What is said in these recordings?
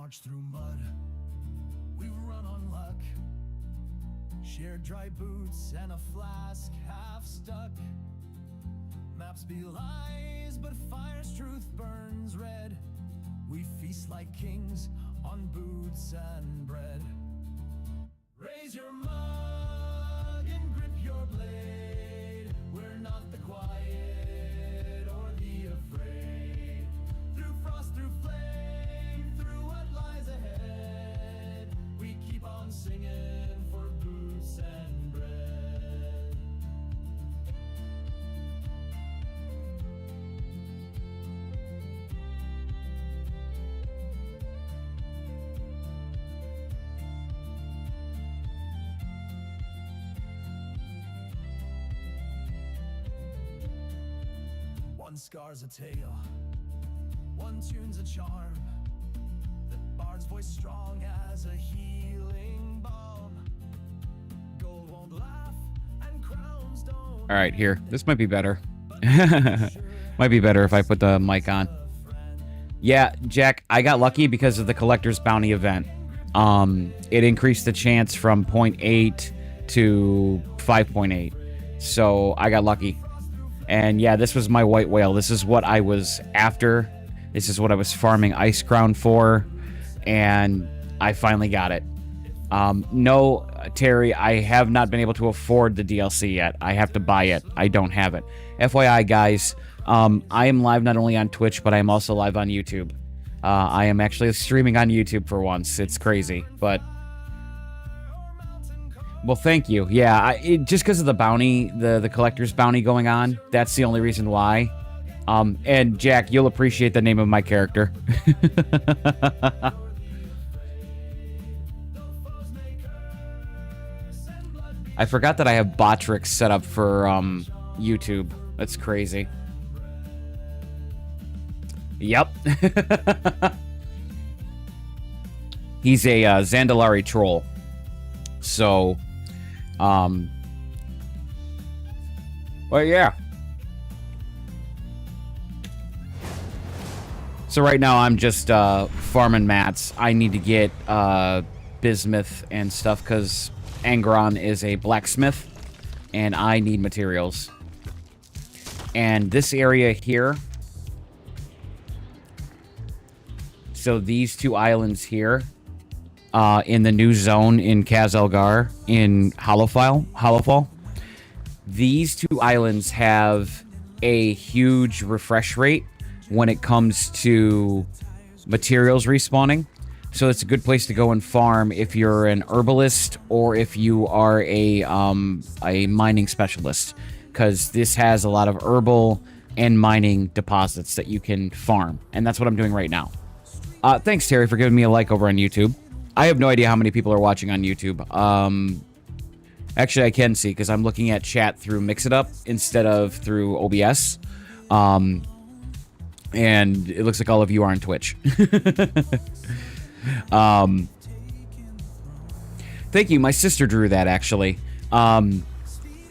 marched through mud, we've run on luck, shared dry boots and a flask half stuck. Maps be lies, but fire's truth burns red. We feast like kings on boots and bread. Raise your mug and grip your blade. We're not the quiet or the afraid. Through frost, through flame, through what lies ahead, we keep on singing for boots and bread. One scar's a tale, one tune's a charm. The bard's voice strong as a healing balm. Gold won't laugh and crowns don't. All right, here. This might be better. Might be better if I put the mic on. Yeah, Jack, I got lucky because of the collector's bounty event. It increased the chance from 0.8 to 5.8. So I got lucky. And yeah, this was my white whale. This is what I was after. This is what I was farming Ice Crown for. And I finally got it. No, Terry, I have not been able to afford the DLC yet. I have to buy it. I don't have it. FYI, guys, I am live not only on Twitch, but I am also live on YouTube. I am actually streaming on YouTube for once. It's crazy, but... Well, thank you. Yeah, just because of the bounty, the collector's bounty going on, that's the only reason why. And Jack, you'll appreciate the name of my character. I forgot that I have Botrix set up for YouTube. That's crazy. Yep. He's a Zandalari troll. So, well, yeah. So right now I'm just farming mats. I need to get bismuth and stuff because Angron is a blacksmith, and I need materials. And this area here, so these two islands here, in the new zone in Kaz-Elgar, in Hollowfall, these two islands have a huge refresh rate when it comes to materials respawning. So it's a good place to go and farm if you're an herbalist or if you are a mining specialist, because this has a lot of herbal and mining deposits that you can farm, and that's what I'm doing right now. Thanks, Terry, for giving me a like over on YouTube. I have no idea how many people are watching on YouTube. Actually, I can see because I'm looking at chat through Mix It Up instead of through OBS. And it looks like all of you are on Twitch. Thank you. My sister drew that, actually. I'm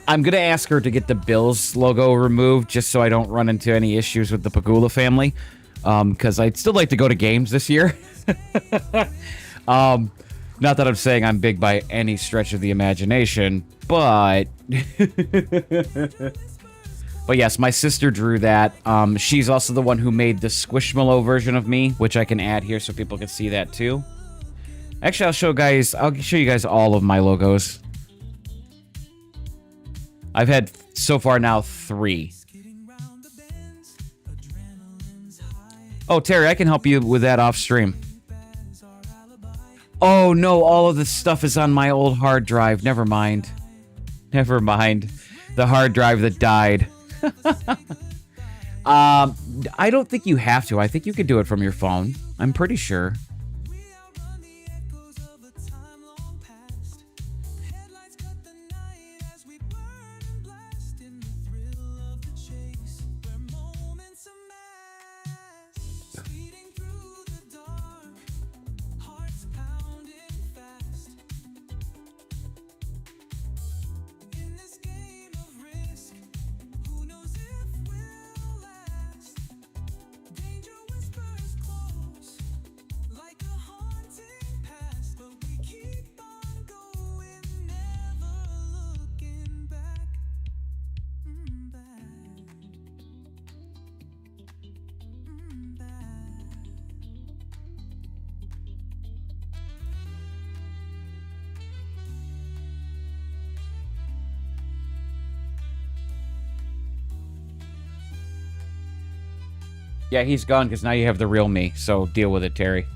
gonna ask her to get the Bills logo removed just so I don't run into any issues with the Pagula family. Because I'd still like to go to games this year. Not that I'm saying I'm big by any stretch of the imagination, but... But yes, my sister drew that. She's also the one who made the Squishmallow version of me, which I can add here so people can see that too. Actually, I'll show you guys all of my logos. I've had, so far now, 3. Oh, Terry, I can help you with that off stream. Oh, no, all of this stuff is on my old hard drive. Never mind. Never mind. The hard drive that died. I don't think you have to. I think you could do it from your phone. I'm pretty sure. Yeah, he's gone because now you have the real me, so deal with it, Terry.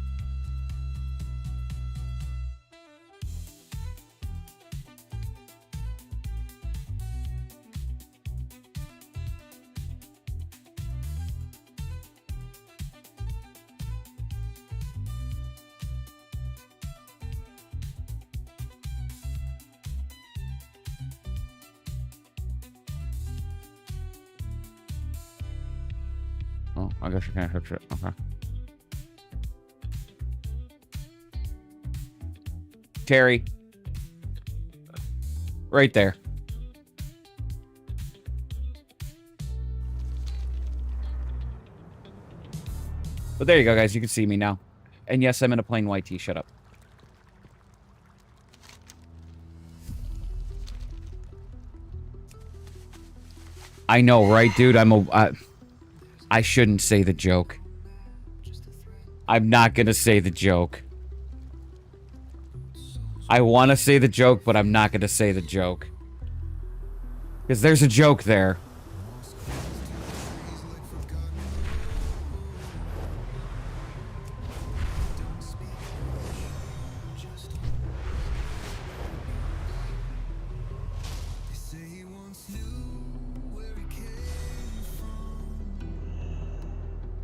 Oh, I guess you can't touch it. Okay. Terry. Right there. But there you go, guys. You can see me now. And yes, I'm in a plain white tee. Shut up. I know, right, dude? I shouldn't say the joke. I'm not gonna say the joke. I want to say the joke, but I'm not gonna say the joke. Because there's a joke there.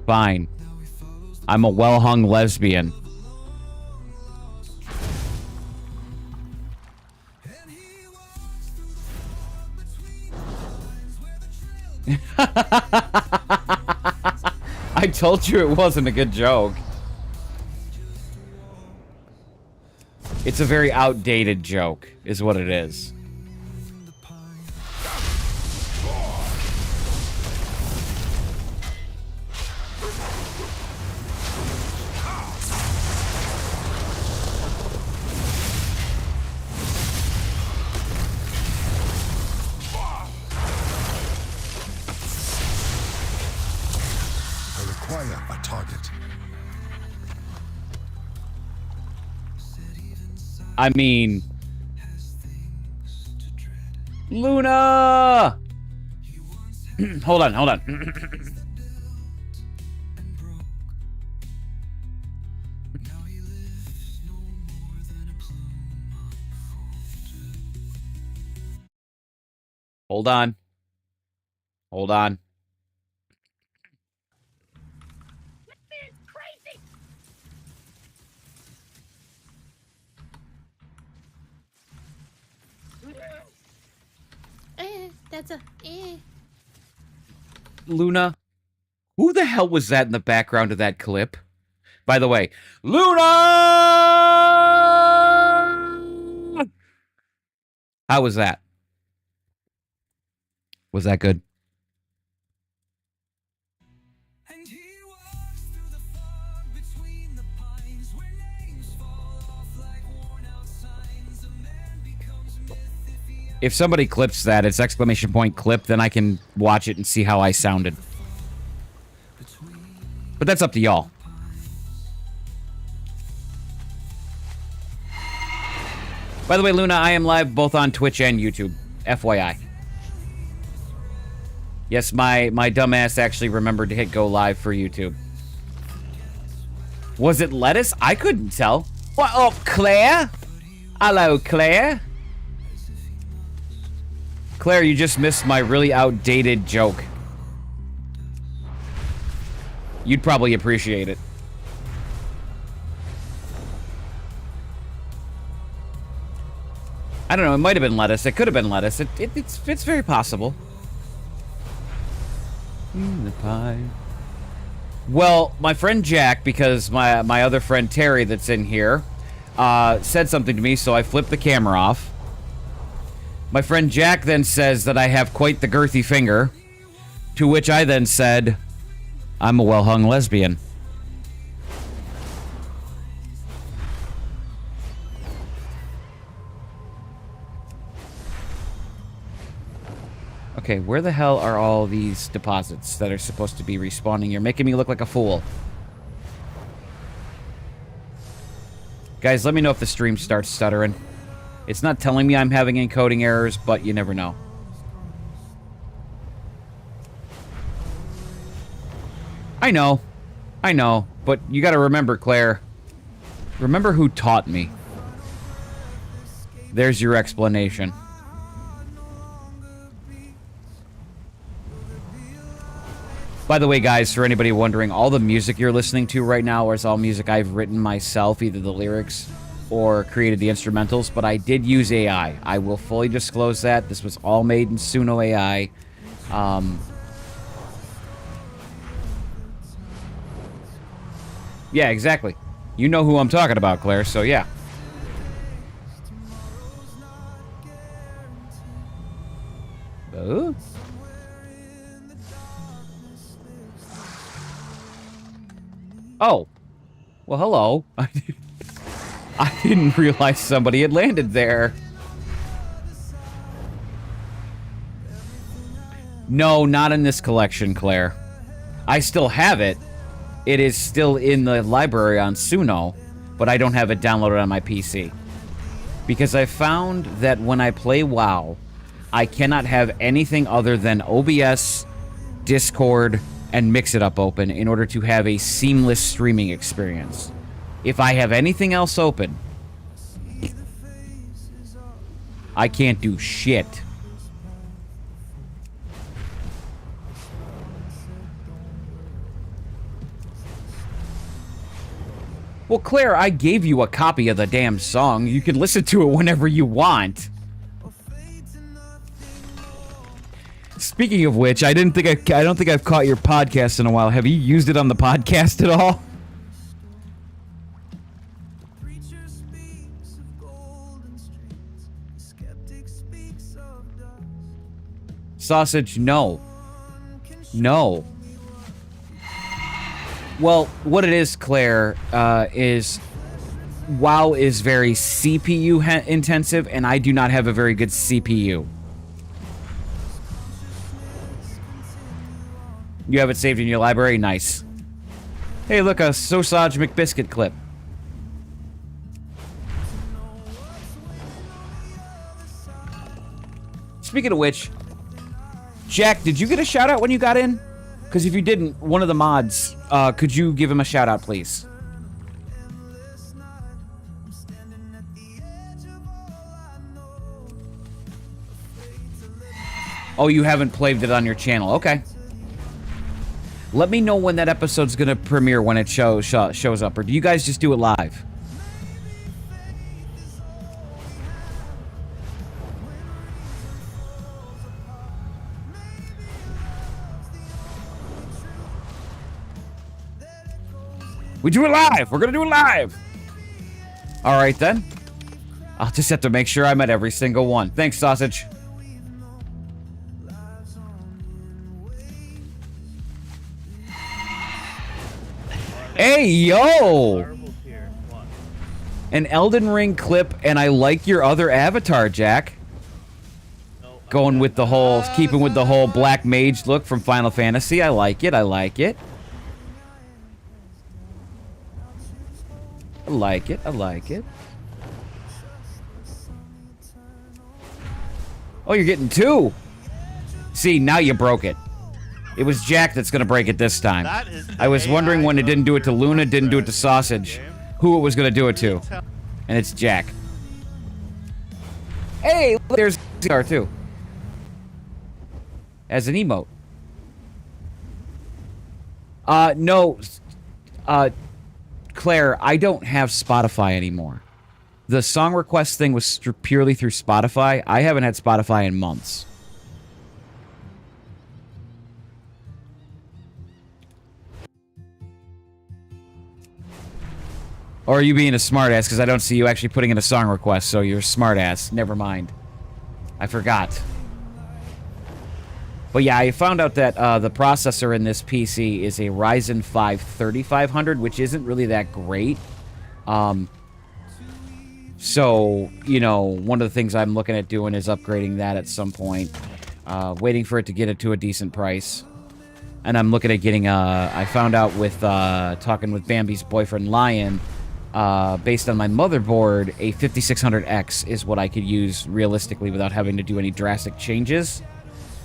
Fine. I'm a well-hung lesbian. I told you it wasn't a good joke. It's a very outdated joke, is what it is. A target. I mean... Luna! Hold on, hold on. Hold on. Hold on. That's a Luna? Who the hell was that in the background of that clip? By the way, Luna! How was that? Was that good? If somebody clips that, it's exclamation point clip, then I can watch it and see how I sounded. But that's up to y'all. By the way, Luna, I am live both on Twitch and YouTube. FYI. Yes, my dumbass actually remembered to hit go live for YouTube. Was it lettuce? I couldn't tell. What up, Claire? Hello, Claire. Claire, you just missed my really outdated joke. You'd probably appreciate it. I don't know, it might have been lettuce. It could have been lettuce. It's very possible. In the pie. Well, my friend Jack, because my other friend Terry that's in here, said something to me, so I flipped the camera off. My friend Jack then says that I have quite the girthy finger, to which I then said, I'm a well-hung lesbian. Okay, where the hell are all these deposits that are supposed to be respawning? You're making me look like a fool. Guys, let me know if the stream starts stuttering. It's not telling me I'm having encoding errors, but you never know. I know, but you gotta remember, Claire. Remember who taught me. There's your explanation. By the way, guys, for anybody wondering, all the music you're listening to right now is all music I've written myself, either the lyrics or created the instrumentals, but I did use AI. I will fully disclose that. This was all made in Suno AI. Yeah, exactly. You know who I'm talking about, Claire, so yeah. Oh? Oh. Well, hello. I didn't realize somebody had landed there. No, not in this collection, Claire. I still have it. It is still in the library on Suno, but I don't have it downloaded on my PC. Because I found that when I play WoW, I cannot have anything other than OBS, Discord, and Mix It Up open in order to have a seamless streaming experience. If I have anything else open, I can't do shit. Well, Claire, I gave you a copy of the damn song. You can listen to it whenever you want. Speaking of which, I don't think I've caught your podcast in a while. Have you used it on the podcast at all? Sausage, no. No. Well, what it is, Claire, is WoW is very CPU intensive, and I do not have a very good CPU. You have it saved in your library? Nice. Hey, look, a Sausage McBiscuit clip. Speaking of which, Jack, did you get a shout out when you got in? Because if you didn't, one of the mods, could you give him a shout out, please? Oh, you haven't played it on your channel. Okay. Let me know when that episode's going to premiere when it shows up. Or do you guys just do it live? We do it live! We're gonna do it live! Alright then. I'll just have to make sure I'm at every single one. Thanks, Sausage. Hey, yo! An Elden Ring clip, and I like your other avatar, Jack. Going with the whole, keeping with the whole black mage look from Final Fantasy. I like it, I like it. I like it, I like it. Oh, you're getting two. See, now you broke it. It was Jack that's gonna break it this time. I was wondering when it didn't do it to Luna, didn't do it to Sausage, who it was gonna do it to. And it's Jack. Hey, look, there's CR too. As an emote. No. Claire, I don't have Spotify anymore. The song request thing was purely through Spotify. I haven't had Spotify in months. Or are you being a smartass because I don't see you actually putting in a song request, so you're a smartass. Never mind. I forgot. But yeah, I found out that the processor in this PC is a Ryzen 5 3500, which isn't really that great. So, you know, one of the things I'm looking at doing is upgrading that at some point. Waiting for it to get it to a decent price. And I'm looking at getting, I found out with, talking with Bambi's boyfriend, Lion, based on my motherboard, a 5600X is what I could use realistically without having to do any drastic changes.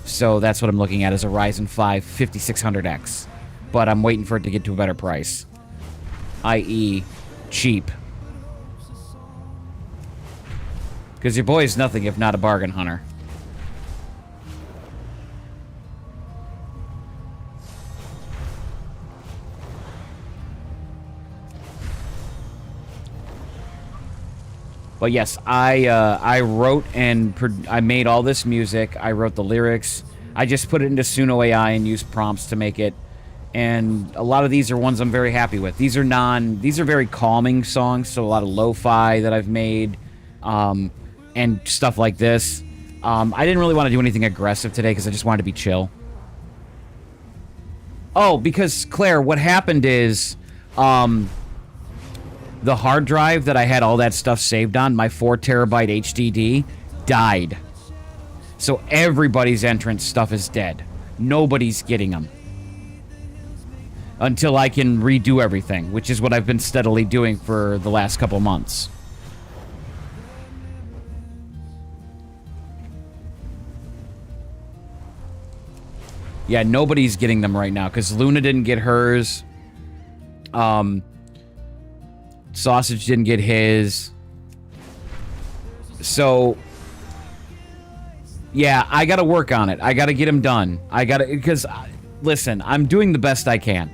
So that's what I'm looking at, is a Ryzen 5 5600X. But I'm waiting for it to get to a better price. I.e. cheap. Because your boy is nothing if not a bargain hunter. But yes, I wrote and I made all this music. I wrote the lyrics. I just put it into Suno AI and used prompts to make it. And a lot of these are ones I'm very happy with. These are very calming songs, so a lot of lo-fi that I've made, and stuff like this. I didn't really want to do anything aggressive today because I just wanted to be chill. Oh, because, Claire, what happened is, The hard drive that I had all that stuff saved on, my 4 terabyte HDD, died. So everybody's entrance stuff is dead. Nobody's getting them. Until I can redo everything, which is what I've been steadily doing for the last couple months. Yeah, nobody's getting them right now, because Luna didn't get hers. Sausage didn't get his. So, yeah, I gotta work on it. I gotta get him done. Because, listen, I'm doing the best I can.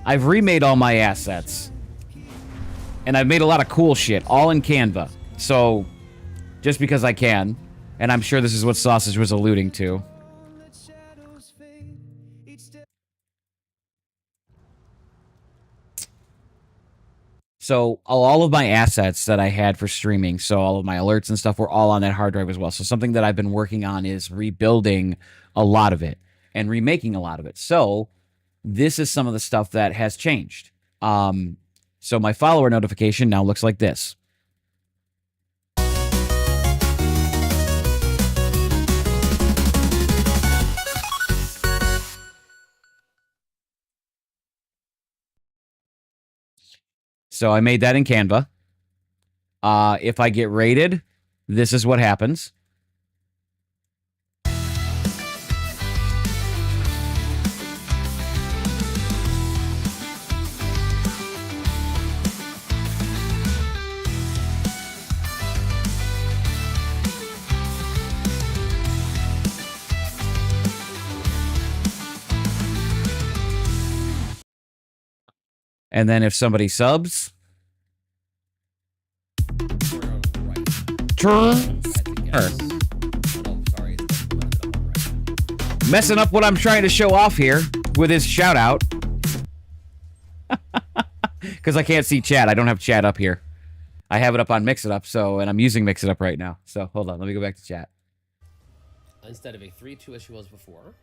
I've remade all my assets. And I've made a lot of cool shit, all in Canva. So, just because I can. And I'm sure this is what Sausage was alluding to. So, all of my assets that I had for streaming, so all of my alerts and stuff were all on that hard drive as well. So, something that I've been working on is rebuilding a lot of it and remaking a lot of it. So, this is some of the stuff that has changed. So, my follower notification now looks like this. So I made that in Canva. If I get rated, this is what happens. And then if somebody subs, messing up what I'm trying to show off here with his shout out. Because I can't see chat. I don't have chat up here. I have it up on Mix It Up, and I'm using Mix It Up right now. So hold on, let me go back to chat. Instead of a 3-2 as she was before.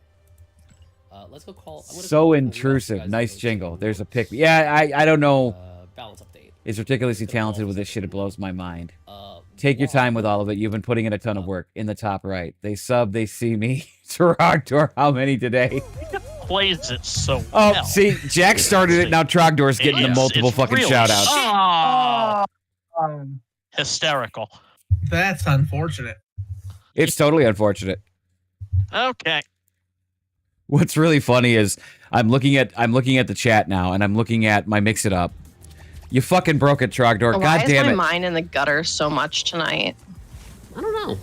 Let's go call. So intrusive. Nice jingle. There's a pick. Yeah, I don't know. Balance update. Is ridiculously talented with this shit. It blows my mind. Take your time with all of it. You've been putting in a ton of work. In the top right, they sub. They see me. Trogdor, how many today? Plays it so well. well. See, Jack started it. Now Trogdor's getting the multiple fucking really shout outs. Hysterical. That's unfortunate. It's totally unfortunate. Okay. What's really funny is I'm looking at the chat now, and I'm looking at my Mix It Up. You fucking broke it, Trogdor. God damn it. Why is my mind in the gutter so much tonight? I don't know.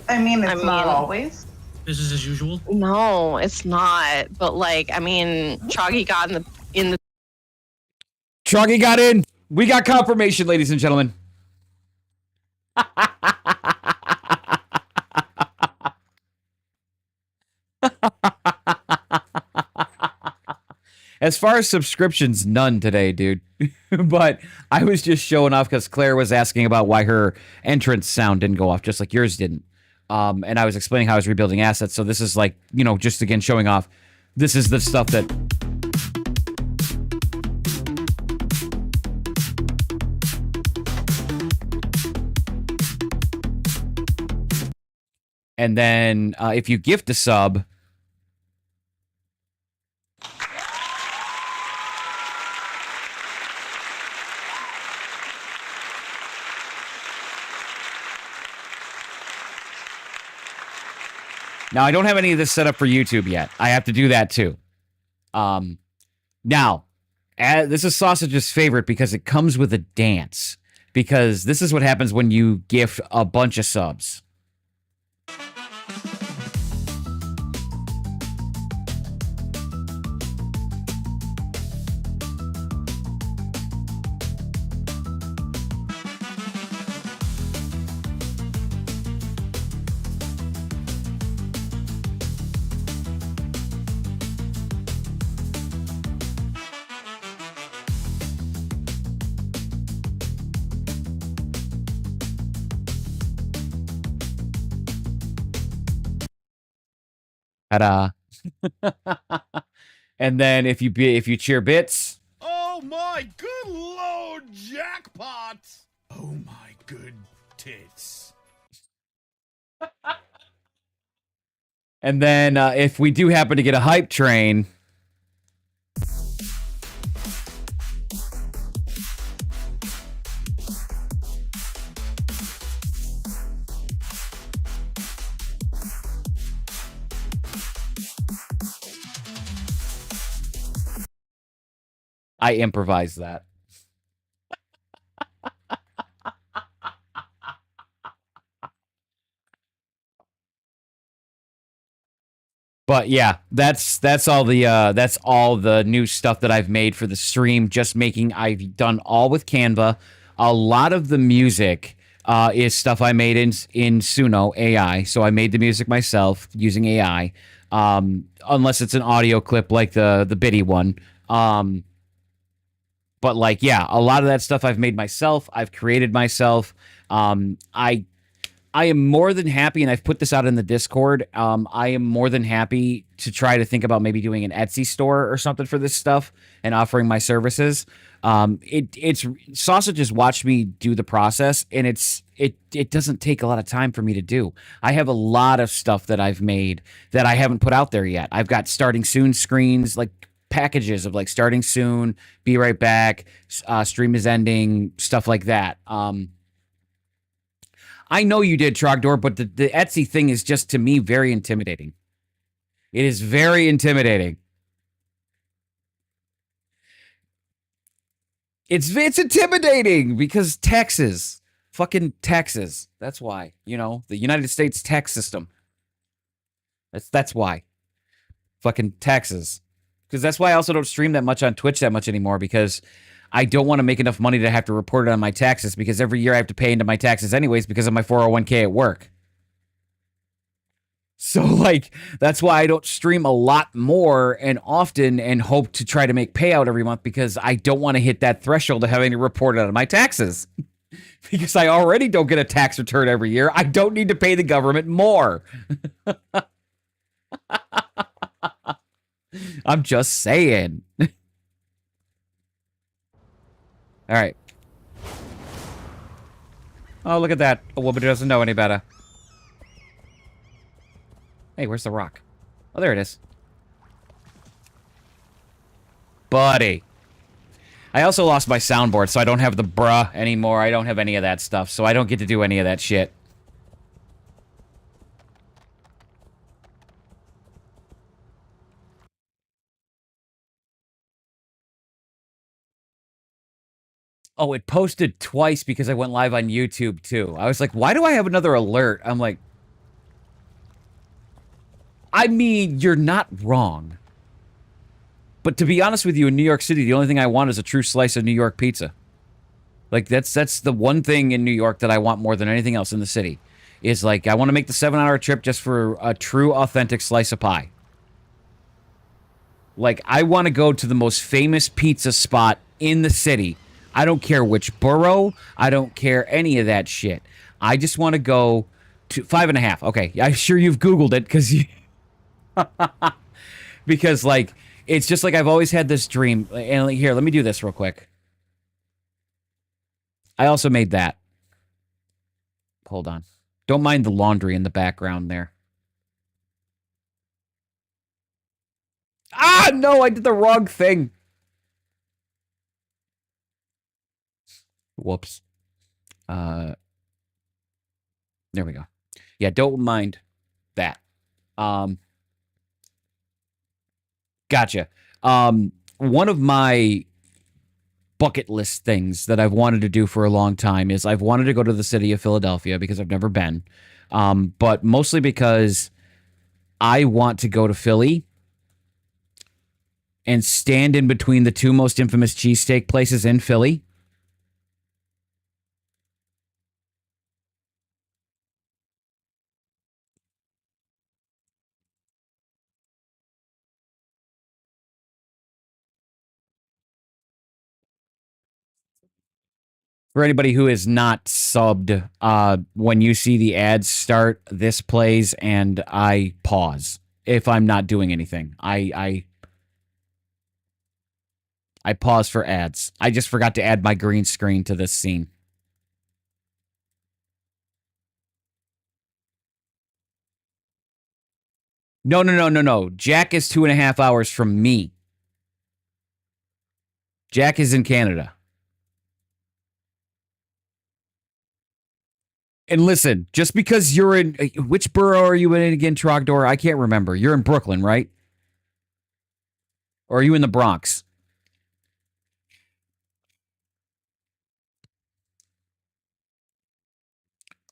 I mean, it's not always. This is as usual. No, it's not. But like, I mean, Troggy got in the. Troggy got in. We got confirmation, ladies and gentlemen. As far as subscriptions, none today, dude. But I was just showing off because Claire was asking about why her entrance sound didn't go off, just like yours didn't. And I was explaining how I was rebuilding assets. So this is like, just again showing off. This is the stuff that... And then if you gift a sub... Now, I don't have any of this set up for YouTube yet. I have to do that, too. Now, this is Sausage's favorite because it comes with a dance. Because this is what happens when you gift a bunch of subs. Ta-da. And then if you cheer bits, Oh my good lord, jackpot! Oh my good tits. And then if we do happen to get a hype train, I improvise that. But yeah, that's all the new stuff that I've made for the stream. I've done all with Canva. A lot of the music is stuff I made in Suno AI. So I made the music myself using AI. Unless it's an audio clip like the Biddy one. But like, yeah, a lot of that stuff I've made myself. I've created myself. I am more than happy, and I've put this out in the Discord. I am more than happy to try to think about maybe doing an Etsy store or something for this stuff and offering my services. It's Sausage has watched me do the process, and it doesn't take a lot of time for me to do. I have a lot of stuff that I've made that I haven't put out there yet. I've got starting soon screens, like packages of like starting soon, be right back, stream is ending, stuff like that. I know you did, Trogdor, but the Etsy thing is just, to me, very intimidating. It is very intimidating. It's intimidating because taxes. Fucking taxes. That's why. You know, the United States tax system. That's why. Fucking taxes. Because that's why I also don't stream that much on Twitch that much anymore, because I don't want to make enough money to have to report it on my taxes, because every year I have to pay into my taxes anyways because of my 401k at work. So, like, that's why I don't stream a lot more and often and hope to try to make payout every month, because I don't want to hit that threshold of having to report it on my taxes. Because I already don't get a tax return every year. I don't need to pay the government more. I'm just saying. All right. Oh, look at that. A woman who doesn't know any better. Hey, where's the rock? Oh, there it is. Buddy. I also lost my soundboard, so I don't have the bruh anymore. I don't have any of that stuff, so I don't get to do any of that shit. Oh, it posted twice because I went live on YouTube, too. I was like, why do I have another alert? I'm like... I mean, you're not wrong. But to be honest with you, in New York City, the only thing I want is a true slice of New York pizza. Like, that's the one thing in New York that I want more than anything else in the city. Is, like, I want to make the 7-hour trip just for a true, authentic slice of pie. Like, I want to go to the most famous pizza spot in the city. I don't care which borough. I don't care any of that shit. I just want to go to 5.5. Okay, I'm sure you've Googled it because you... because, like, it's just like I've always had this dream. And here, let me do this real quick. I also made that. Hold on. Don't mind the laundry in the background there. Ah, no, I did the wrong thing. Whoops. There we go. Yeah, don't mind that. Gotcha. One of my bucket list things that I've wanted to do for a long time is I've wanted to go to the city of Philadelphia because I've never been. But mostly because I want to go to Philly and stand in between the two most infamous cheesesteak places in Philly. For anybody who is not subbed, when you see the ads start, this plays and I pause if I'm not doing anything. I I paused for ads. I just forgot to add my green screen to this scene. No. Jack is 2.5 hours from me. Jack is in Canada. And listen, just because you're in... Which borough are you in again, Trogdor? I can't remember. You're in Brooklyn, right? Or are you in the Bronx?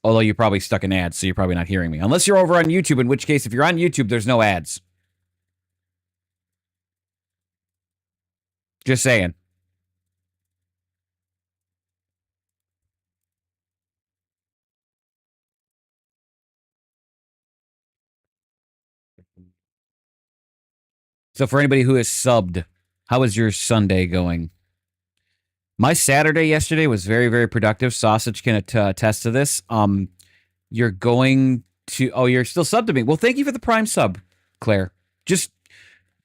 Although you're probably stuck in ads, so you're probably not hearing me. Unless you're over on YouTube, in which case, if you're on YouTube, there's no ads. Just saying. So for anybody who is subbed, how is your Sunday going? My Saturday yesterday was very, very productive. Sausage can attest to this. You're going to... Oh, you're still subbed to me. Well, thank you for the Prime sub, Claire. Just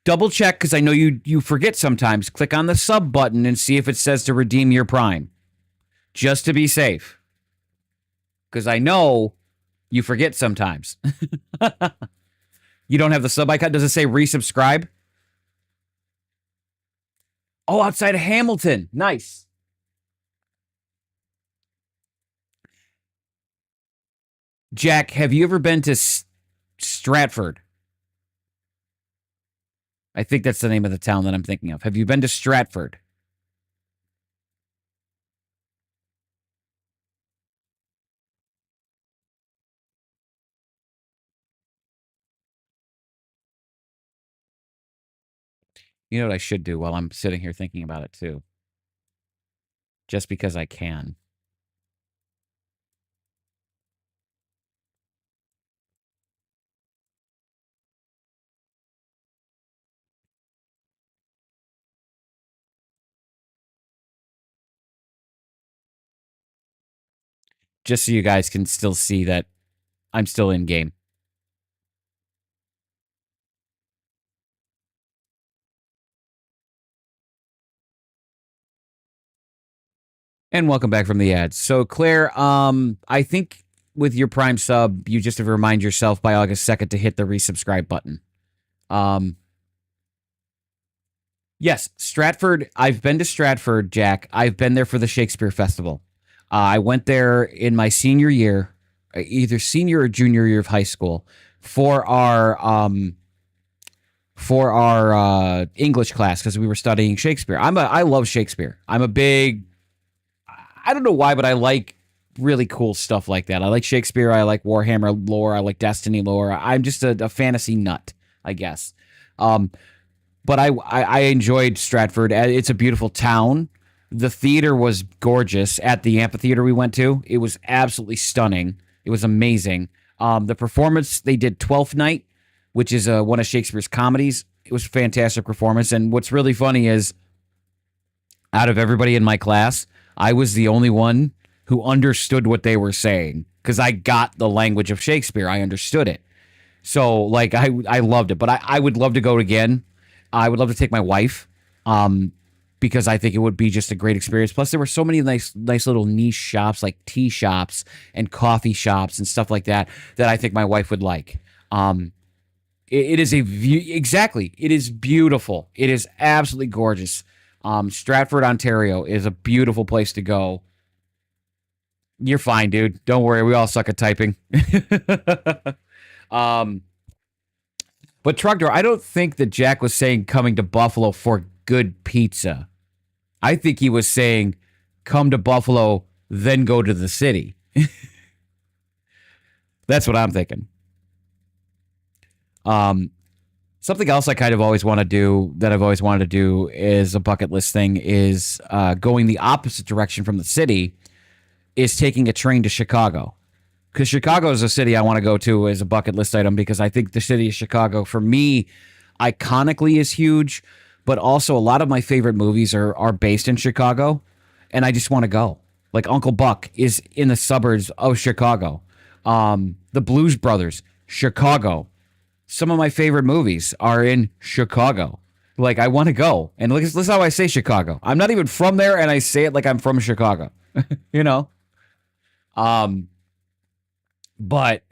double check, because I know you forget sometimes. Click on the sub button and see if it says to redeem your Prime. Just to be safe. Because I know you forget sometimes. You don't have the sub icon? Does it say resubscribe? Oh, outside of Hamilton. Nice. Jack, have you ever been to Stratford? I think that's the name of the town that I'm thinking of. Have you been to Stratford? You know what I should do while I'm sitting here thinking about it, too? Just because I can. Just so you guys can still see that I'm still in game. And welcome back from the ads. So, Claire, I think with your Prime sub, you just have to remind yourself by August 2nd to hit the resubscribe button. Yes, Stratford. I've been to Stratford, Jack. I've been there for the Shakespeare Festival. I went there in my senior year, either senior or junior year of high school, for our English class, because we were studying Shakespeare. I love Shakespeare. I'm a big... I don't know why, but I like really cool stuff like that. I like Shakespeare. I like Warhammer lore. I like Destiny lore. I'm just a fantasy nut, I guess. But I enjoyed Stratford. It's a beautiful town. The theater was gorgeous at the amphitheater we went to. It was absolutely stunning. It was amazing. The performance, they did Twelfth Night, which is one of Shakespeare's comedies. It was a fantastic performance. And what's really funny is, out of everybody in my class, I was the only one who understood what they were saying, because I got the language of Shakespeare. I understood it. So, like, I loved it. But I would love to go again. I would love to take my wife, because I think it would be just a great experience. Plus, there were so many nice little niche shops, like tea shops and coffee shops and stuff like that, that I think my wife would like. It is exactly. It is beautiful. It is absolutely gorgeous. Stratford, Ontario is a beautiful place to go. You're fine, dude. Don't worry. We all suck at typing. But Trugdor, I don't think that Jack was saying coming to Buffalo for good pizza. I think he was saying come to Buffalo, then go to the city. That's what I'm thinking. Something else I kind of always want to do, that I've always wanted to do is a bucket list thing, is going the opposite direction from the city, is taking a train to Chicago. Because Chicago is a city I want to go to as a bucket list item, because I think the city of Chicago, for me, iconically is huge, but also a lot of my favorite movies are based in Chicago, and I just want to go. Like Uncle Buck is in the suburbs of Chicago. The Blues Brothers, Chicago. Some of my favorite movies are in Chicago. Like, I want to go. And listen how I say Chicago. I'm not even from there, and I say it like I'm from Chicago. You know? But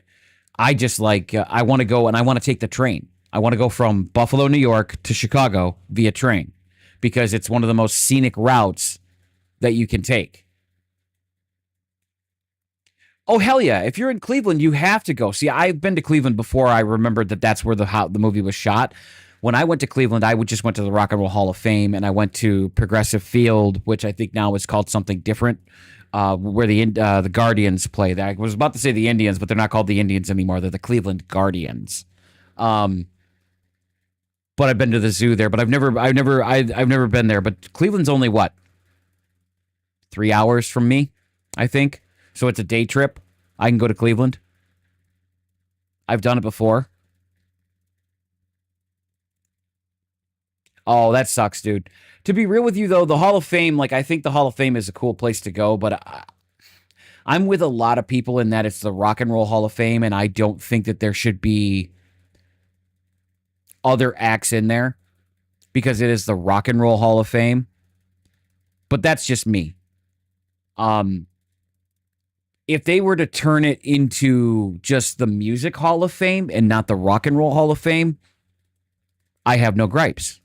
I just like, I want to go and I want to take the train. I want to go from Buffalo, New York to Chicago via train because it's one of the most scenic routes that you can take. Oh, hell yeah. If you're in Cleveland, you have to go. See, I've been to Cleveland before I remembered that that's where the movie was shot. When I went to Cleveland, I just went to the Rock and Roll Hall of Fame, and I went to Progressive Field, which I think now is called something different, where the Guardians play. I was about to say the Indians, but they're not called the Indians anymore. They're the Cleveland Guardians. But I've been to the zoo there, but I've never been there. But Cleveland's only what? 3 hours from me, I think. So it's a day trip. I can go to Cleveland. I've done it before. Oh, that sucks, dude. To be real with you, though, the Hall of Fame, like, I think the Hall of Fame is a cool place to go, but I'm with a lot of people in that it's the Rock and Roll Hall of Fame, and I don't think that there should be other acts in there because it is the Rock and Roll Hall of Fame. But that's just me. If they were to turn it into just the Music Hall of Fame and not the Rock and Roll Hall of Fame, I have no gripes.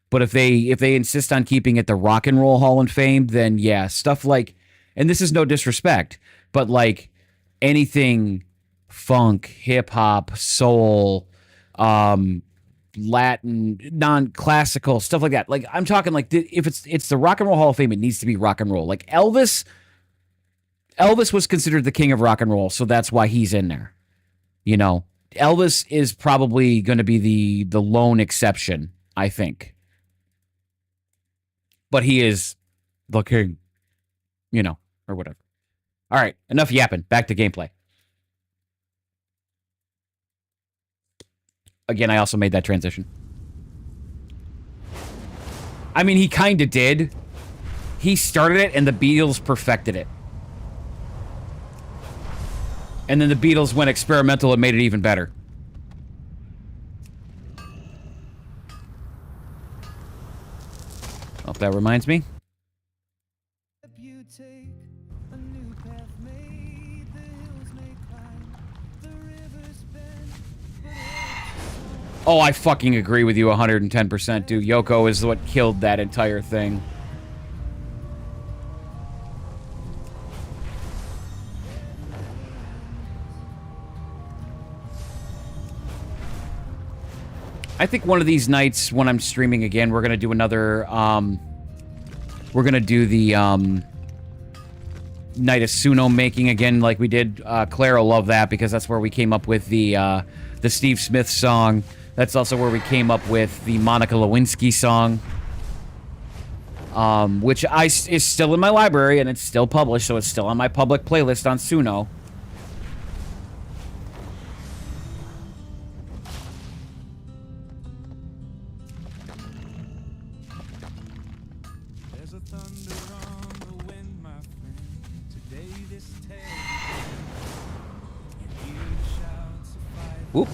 But if they insist on keeping it the Rock and Roll Hall of Fame, then yeah, stuff like, and this is no disrespect, but like anything funk, hip hop, soul, Latin, non-classical, stuff like that. Like I'm talking like if it's the Rock and Roll Hall of Fame, it needs to be rock and roll. Like Elvis was considered the king of rock and roll, so that's why he's in there. You know, Elvis is probably going to be the lone exception, I think. But he is the king, you know, or whatever. All right, enough yapping. Back to gameplay. Again, I also made that transition. I mean, he kind of did. He started it, and the Beatles perfected it. And then the Beatles went experimental and made it even better. Oh, that reminds me. Oh, I fucking agree with you 110%, dude. Yoko is what killed that entire thing. I think one of these nights when I'm streaming again, we're gonna do another, we're gonna do the, night of Suno making again like we did. Claire will love that because that's where we came up with the Steve Smith song. That's also where we came up with the Monica Lewinsky song. Which is still in my library and it's still published, so it's still on my public playlist on Suno. Whoop.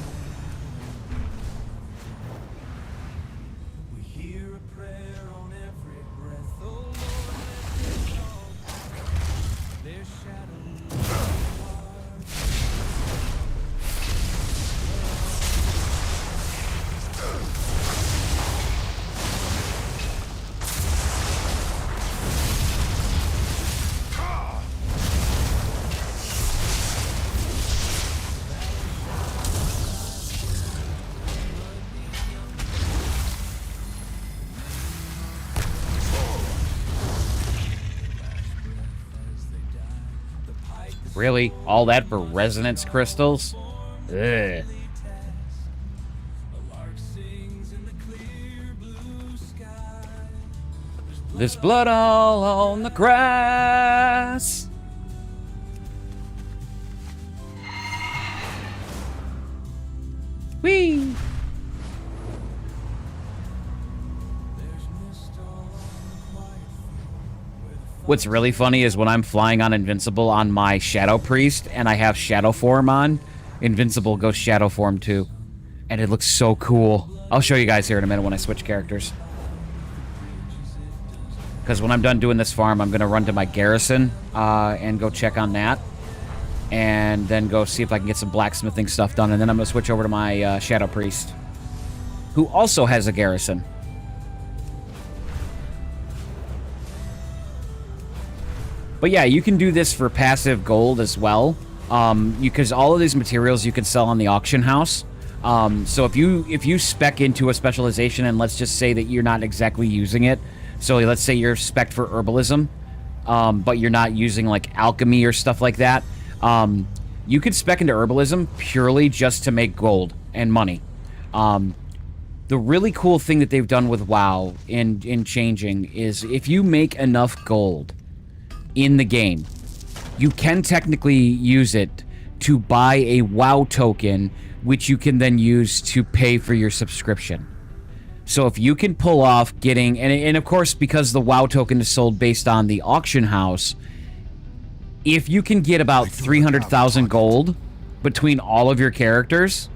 Really? All that for resonance crystals? Ugh. There's blood all on the grass. Whee! What's really funny is when I'm flying on Invincible on my Shadow Priest and I have Shadow Form on, Invincible goes Shadow Form too. And it looks so cool. I'll show you guys here in a minute when I switch characters. Because when I'm done doing this farm, I'm going to run to my garrison and go check on that. And then go see if I can get some blacksmithing stuff done. And then I'm going to switch over to my Shadow Priest, who also has a garrison. But yeah, you can do this for passive gold as well. Because all of these materials you can sell on the auction house. So if you spec into a specialization, and let's just say that you're not exactly using it. So let's say you're spec'd for herbalism, but you're not using like alchemy or stuff like that. You could spec into herbalism purely just to make gold and money. The really cool thing that they've done with WoW in changing is if you make enough gold in the game, you can technically use it to buy a WoW token, which you can then use to pay for your subscription. So if you can pull off getting, and of course, because the WoW token is sold based on the auction house, if you can get about 300,000 gold between all of your characters,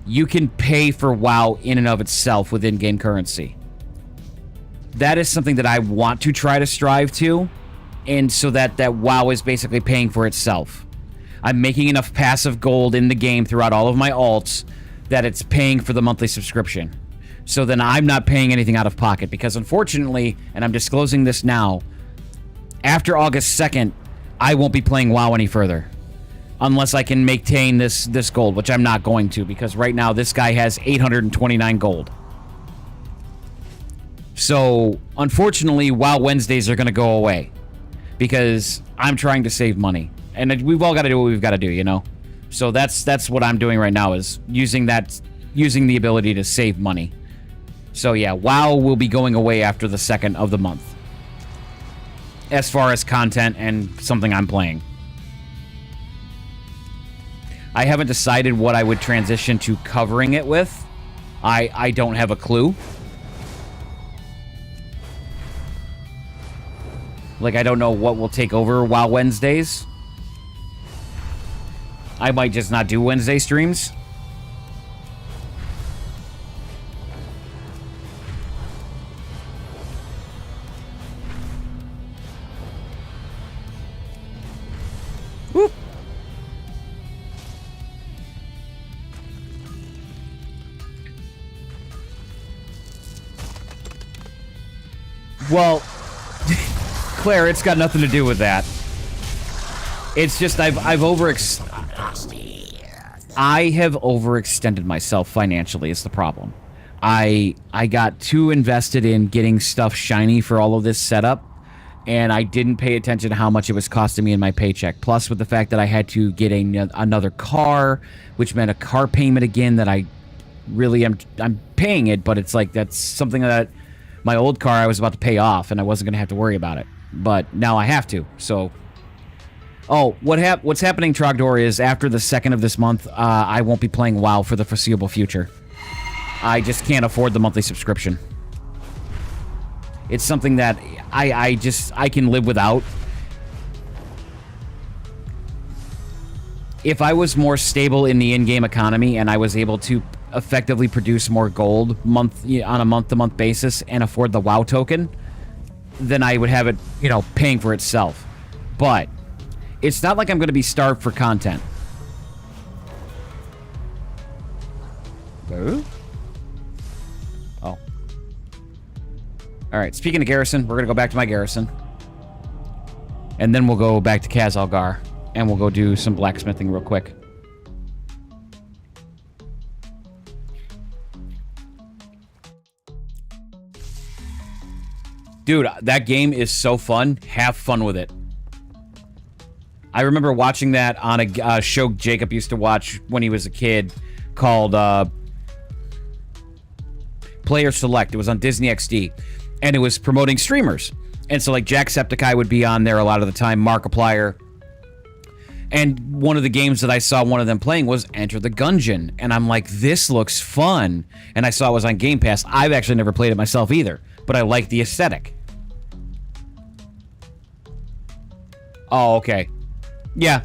you can pay for WoW in and of itself with in-game currency. That is something that I want to try to strive to, and so that WoW is basically paying for itself. I'm making enough passive gold in the game throughout all of my alts that it's paying for the monthly subscription. So then I'm not paying anything out of pocket, because unfortunately, and I'm disclosing this now, after August 2nd, I won't be playing WoW any further. Unless I can maintain this gold, which I'm not going to, because right now this guy has 829 gold. So, unfortunately, WoW Wednesdays are going to go away. Because I'm trying to save money. And we've all got to do what we've got to do, you know? So that's what I'm doing right now, is using the ability to save money. So yeah, WoW will be going away after the 2nd of the month. As far as content and something I'm playing. I haven't decided what I would transition to covering it with. I don't have a clue. Like, I don't know what will take over WoW Wednesdays. I might just not do Wednesday streams. Whoop. Well, Claire, it's got nothing to do with that. It's just I have overextended myself financially is the problem. I got too invested in getting stuff shiny for all of this setup, and I didn't pay attention to how much it was costing me in my paycheck. Plus, with the fact that I had to get another car, which meant a car payment again that I really I'm paying it, but it's like that's something that my old car I was about to pay off, and I wasn't going to have to worry about it. But now I have to, so... Oh, what's happening, Trogdor, is after the 2nd of this month, I won't be playing WoW for the foreseeable future. I just can't afford the monthly subscription. It's something that I can live without. If I was more stable in the in-game economy and I was able to effectively produce more gold on a month-to-month basis and afford the WoW token, then I would have it, paying for itself. But it's not like I'm going to be starved for content. Oh. All right, speaking of garrison, we're going to go back to my garrison. And then we'll go back to Kazalgar. And we'll go do some blacksmithing real quick. Dude, that game is so fun. Have fun with it. I remember watching that on a show Jacob used to watch when he was a kid called Player Select. It was on Disney XD. And it was promoting streamers. And so, like, Jacksepticeye would be on there a lot of the time, Markiplier. And one of the games that I saw one of them playing was Enter the Gungeon. And I'm like, this looks fun. And I saw it was on Game Pass. I've actually never played it myself either. But I like the aesthetic. Oh, okay. Yeah.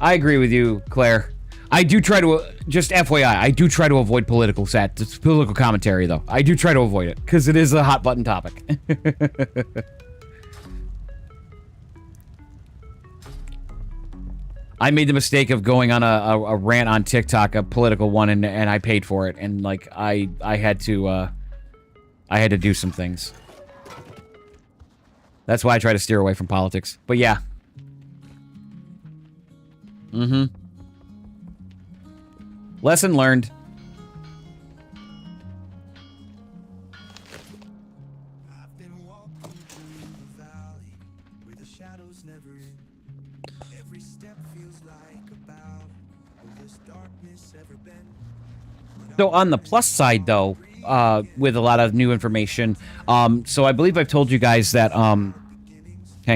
I agree with you, Claire. I do try to, just FYI, I do try to avoid political commentary, though. I do try to avoid it, because it is a hot button topic. I made the mistake of going on a rant on TikTok, a political one, and I paid for it, and, like, I had to do some things. That's why I try to steer away from politics. But yeah. Mm-hmm. Lesson learned. I've been walking through the valley where the shadows never end. Every step feels like a battle. Will this darkness ever bend? So on the plus side, though, with a lot of new information, so I believe I've told you guys that, hang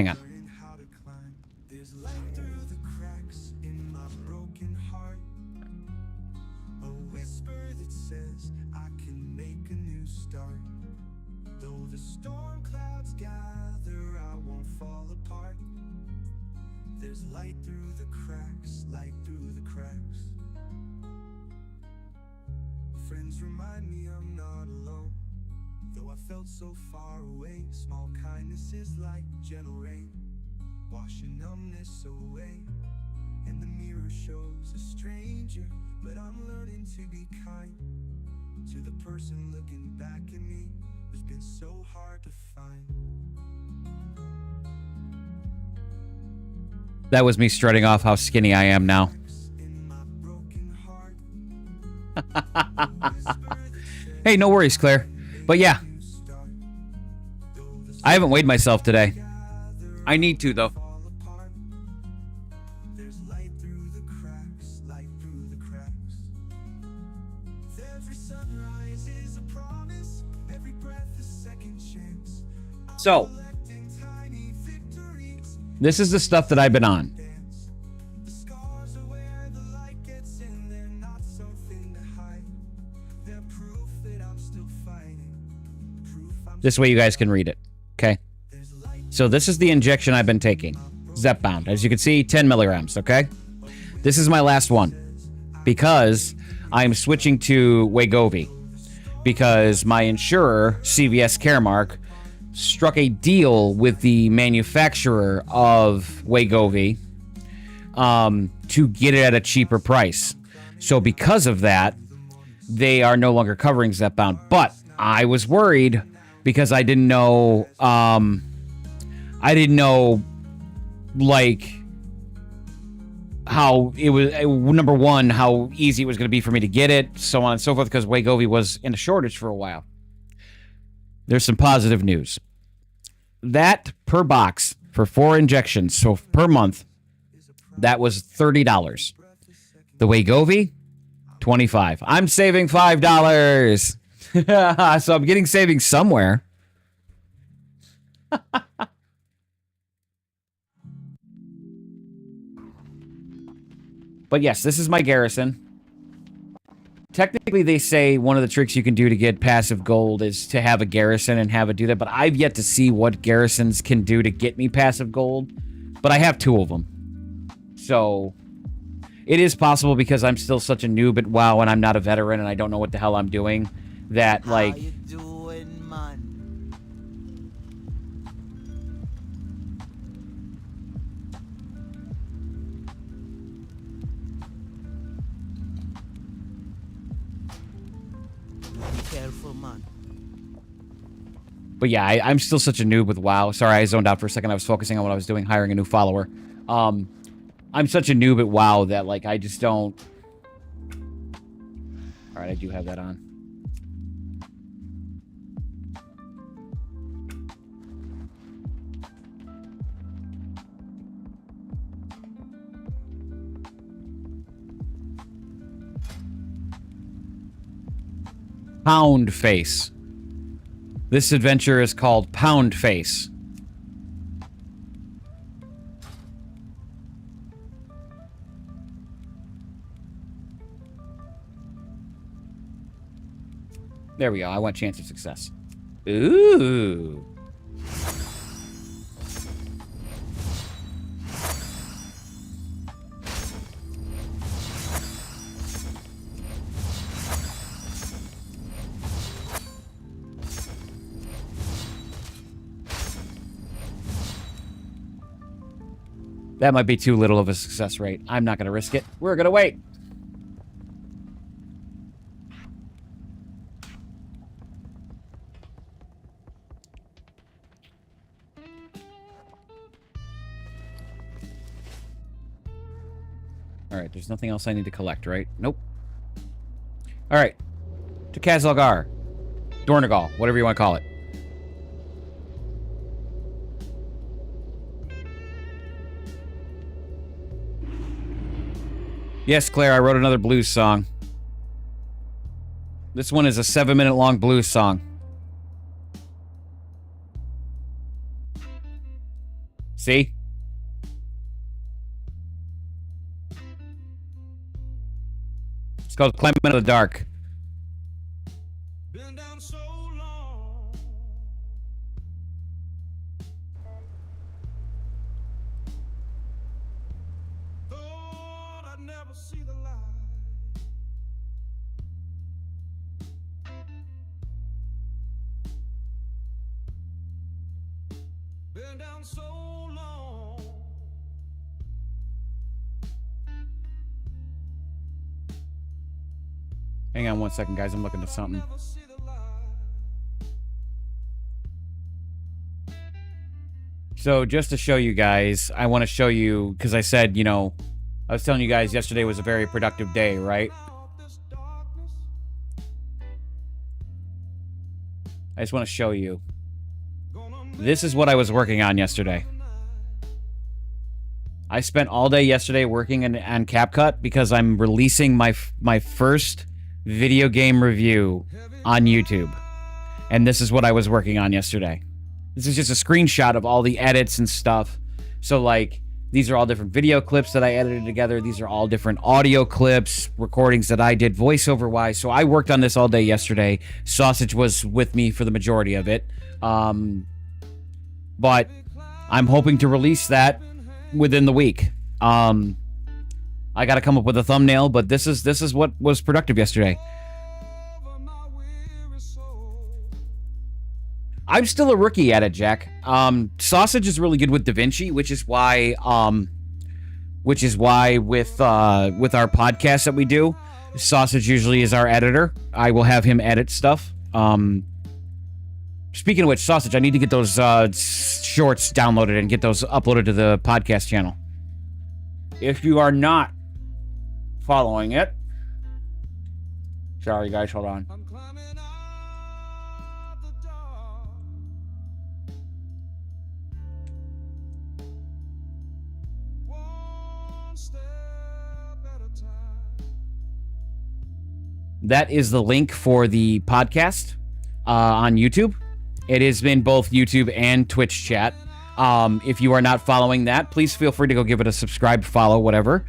on. How to climb. There's light through the cracks in my broken heart. A whisper that says I can make a new start. Though the storm clouds gather, I won't fall apart. There's light through the cracks, light through the cracks. Friends remind me I'm not alone. Though I felt so far away, small kindnesses like gentle rain, washing numbness away. And the mirror shows a stranger, but I'm learning to be kind to the person looking back at me who's been so hard to find. That was me strutting off how skinny I am now. In my broken heart, Hey, no worries, Claire. But yeah, I haven't weighed myself today. I need to, though. fall apart. There's light through the cracks, light through the cracks. Every sunrise is a promise, every breath a second chance. So, Collecting tiny victories, this is the stuff that I've been on. dance. The scars are where the light gets in, they're not something to hide. They're proof that I'm still fighting. Proof I'm This way you guys can read it. Okay? So this is the injection I've been taking. Zepbound. As you can see, 10 milligrams, okay? This is my last one. Because I'm switching to Wegovy. Because my insurer, CVS Caremark, struck a deal with the manufacturer of Wegovy to get it at a cheaper price. So because of that, they are no longer covering Zepbound. But I was worried because I didn't know, like, how it was, number one, how easy it was going to be for me to get it, so on and so forth, because Wegovy was in a shortage for a while. There's some positive news. That per box for 4 injections, so per month, that was $30. The Wegovy, $25. I'm saving $5. So I'm getting savings somewhere. But yes, this is my garrison. Technically, they say one of the tricks you can do to get passive gold is to have a garrison and have it do that, but I've yet to see what garrisons can do to get me passive gold. But I have 2 of them. So, it is possible because I'm still such a noob at WoW and I'm not a veteran and I don't know what the hell I'm doing, that, like... How you doing, man? Be careful, man. But yeah, I'm still such a noob with WoW. Sorry, I zoned out for a second. I was focusing on what I was doing, hiring a new follower. I'm such a noob at WoW that, like, I just don't... Alright, I do have that on. Pound Face. This adventure is called Pound Face. There we go. I want chance of success. Ooh. That might be too little of a success rate. I'm not going to risk it. We're going to wait. Alright, there's nothing else I need to collect, right? Nope. Alright. To Kazalgar. Dornagal, whatever you want to call it. Yes, Claire, I wrote another blues song. This one is a 7-minute long blues song. See? It's called Climbing Out of the Dark. Been down so long. Thought I'd never see the light. Been down so long. Hang on one second, guys. I'm looking at something. Never see the light. So, just to show you guys, I want to show you, because I said, you know, I was telling you guys yesterday was a very productive day, right? Out this darkness. I just want to show you. Gonna make This is what I was working on yesterday. the night. I spent all day yesterday working on CapCut because I'm releasing my first video game review on YouTube. And this is what I was working on yesterday. This is just a screenshot of all the edits and stuff. So, like, these are all different video clips that I edited together. These are all different audio clips, recordings that I did voiceover-wise. So I worked on this all day yesterday. Sausage was with me for the majority of it. But I'm hoping to release that within the week. I got to come up with a thumbnail, but this is what was productive yesterday. Over my weary soul. I'm still a rookie at it, Jack. Sausage is really good with DaVinci, which is why with our podcast that we do, Sausage usually is our editor. I will have him edit stuff. Speaking of which, Sausage, I need to get those shorts downloaded and get those uploaded to the podcast channel. If you are not following it, sorry guys, hold on. I'm climbing out the dark. One step at a time. That is the link for the podcast on YouTube. It has been both YouTube and Twitch chat. If you are not following that, please feel free to go give it a subscribe, follow, whatever.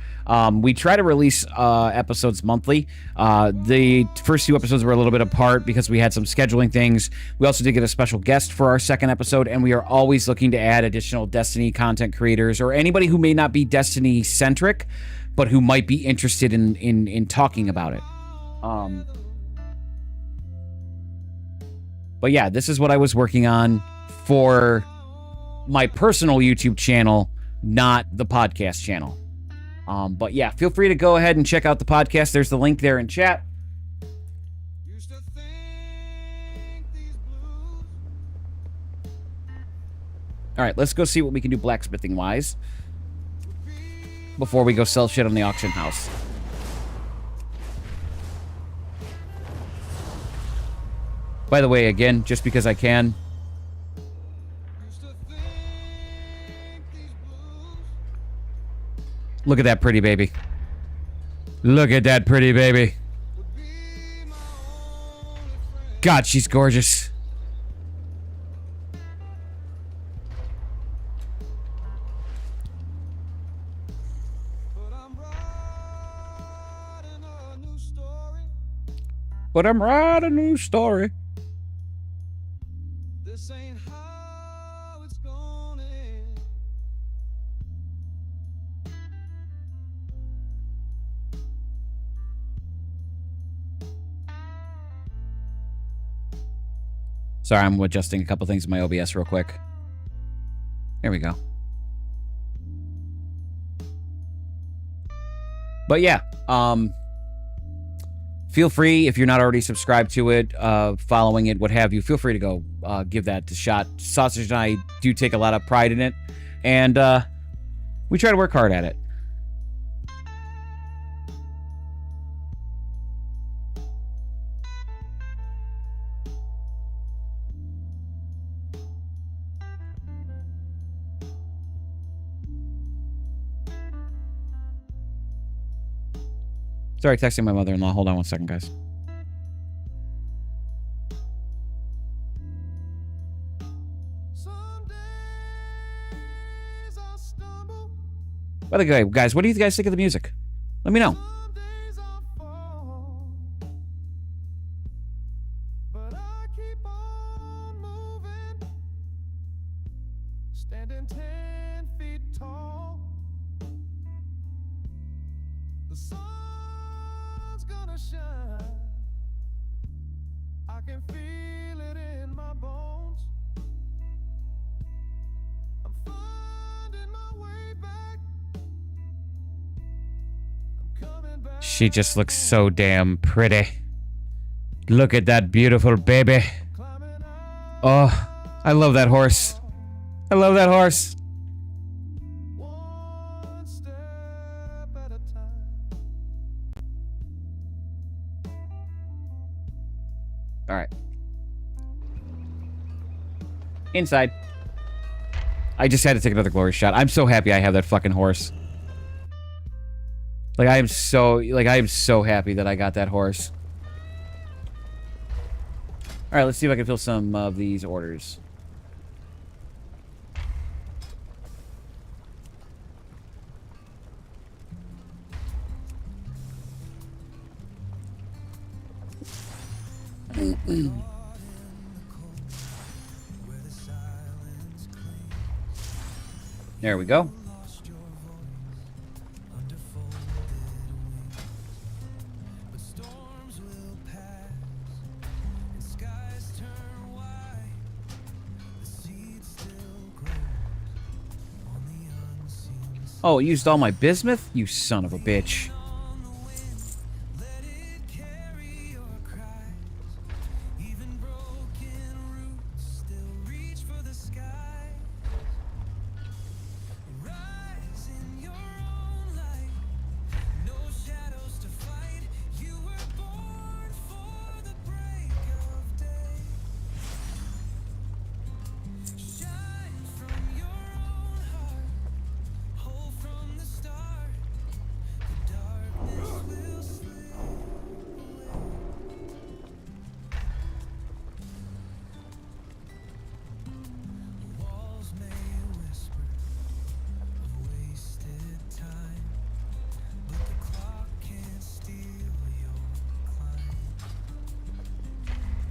We try to release episodes monthly. The first two episodes were a little bit apart because we had some scheduling things. We also did get a special guest for our second episode, and we are always looking to add additional Destiny content creators or anybody who may not be Destiny-centric, but who might be interested in talking about it. But yeah, this is what I was working on for my personal YouTube channel, not the podcast channel. But yeah, feel free to go ahead and check out the podcast. There's the link there in chat. Used to think these blues. All right, let's go see what we can do blacksmithing wise before we go sell shit on the auction house. By the way, again, just because I can, Used to think these blues. look at that pretty baby. Look at that pretty baby. Would be my only friend. God, she's gorgeous. But I'm writing a new story. But I'm writing a new story. This ain't how it's gonna end. Sorry, I'm adjusting a couple things in my OBS real quick. There we go. But yeah, feel free, if you're not already subscribed to it, following it, what have you, feel free to go give that a shot. Sausage and I do take a lot of pride in it, and we try to work hard at it. Sorry, texting my mother-in-law. Hold on one second, guys. By the way, guys, what do you guys think of the music? Let me know. Standing 10 feet tall. The sun's gonna shine. I can feel it in my bones. I'm finding my way back. I'm coming back. She just looks so damn pretty. Look at that beautiful baby. Oh, I love that horse. I love that horse. One step at a time. All right. Inside. I just had to take another glory shot. I'm so happy I have that fucking horse. Like, I am so happy that I got that horse. All right, let's see if I can fill some of these orders. There we go. Oh, it used all my bismuth? You son of a bitch.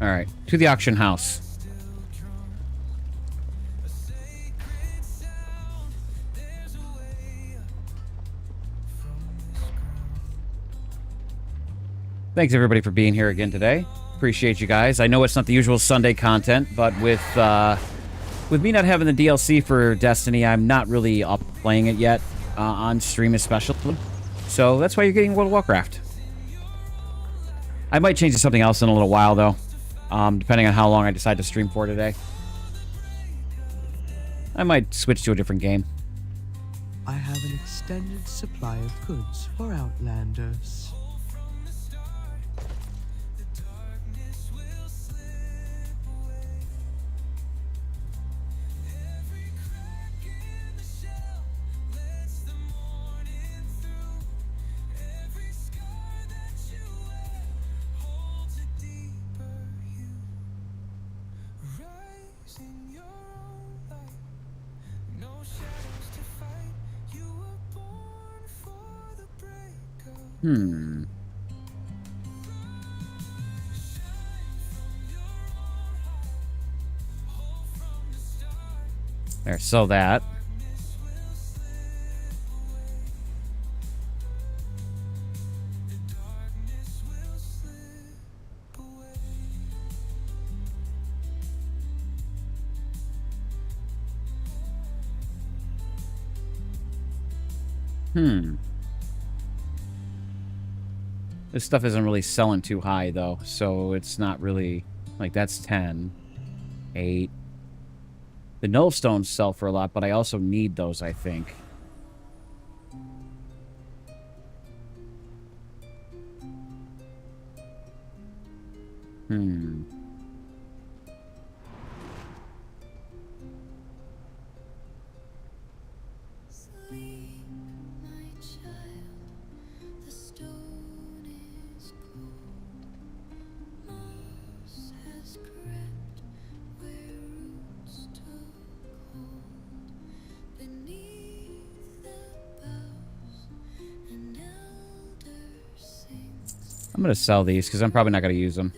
All right, to the auction house. Thanks everybody for being here again today. Appreciate you guys. I know it's not the usual Sunday content, but with me not having the DLC for Destiny, I'm not really up playing it yet on stream especially. So that's why you're getting World of Warcraft. I might change to something else in a little while though. Depending on how long I decide to stream for today. I might switch to a different game. I have an extended supply of goods for Outlanders. There, sell that. This stuff isn't really selling too high, though, so it's not really... Like, that's 10. 8. The nullstones sell for a lot, but I also need those, I think. I'm going to sell these because I'm probably not going to use them.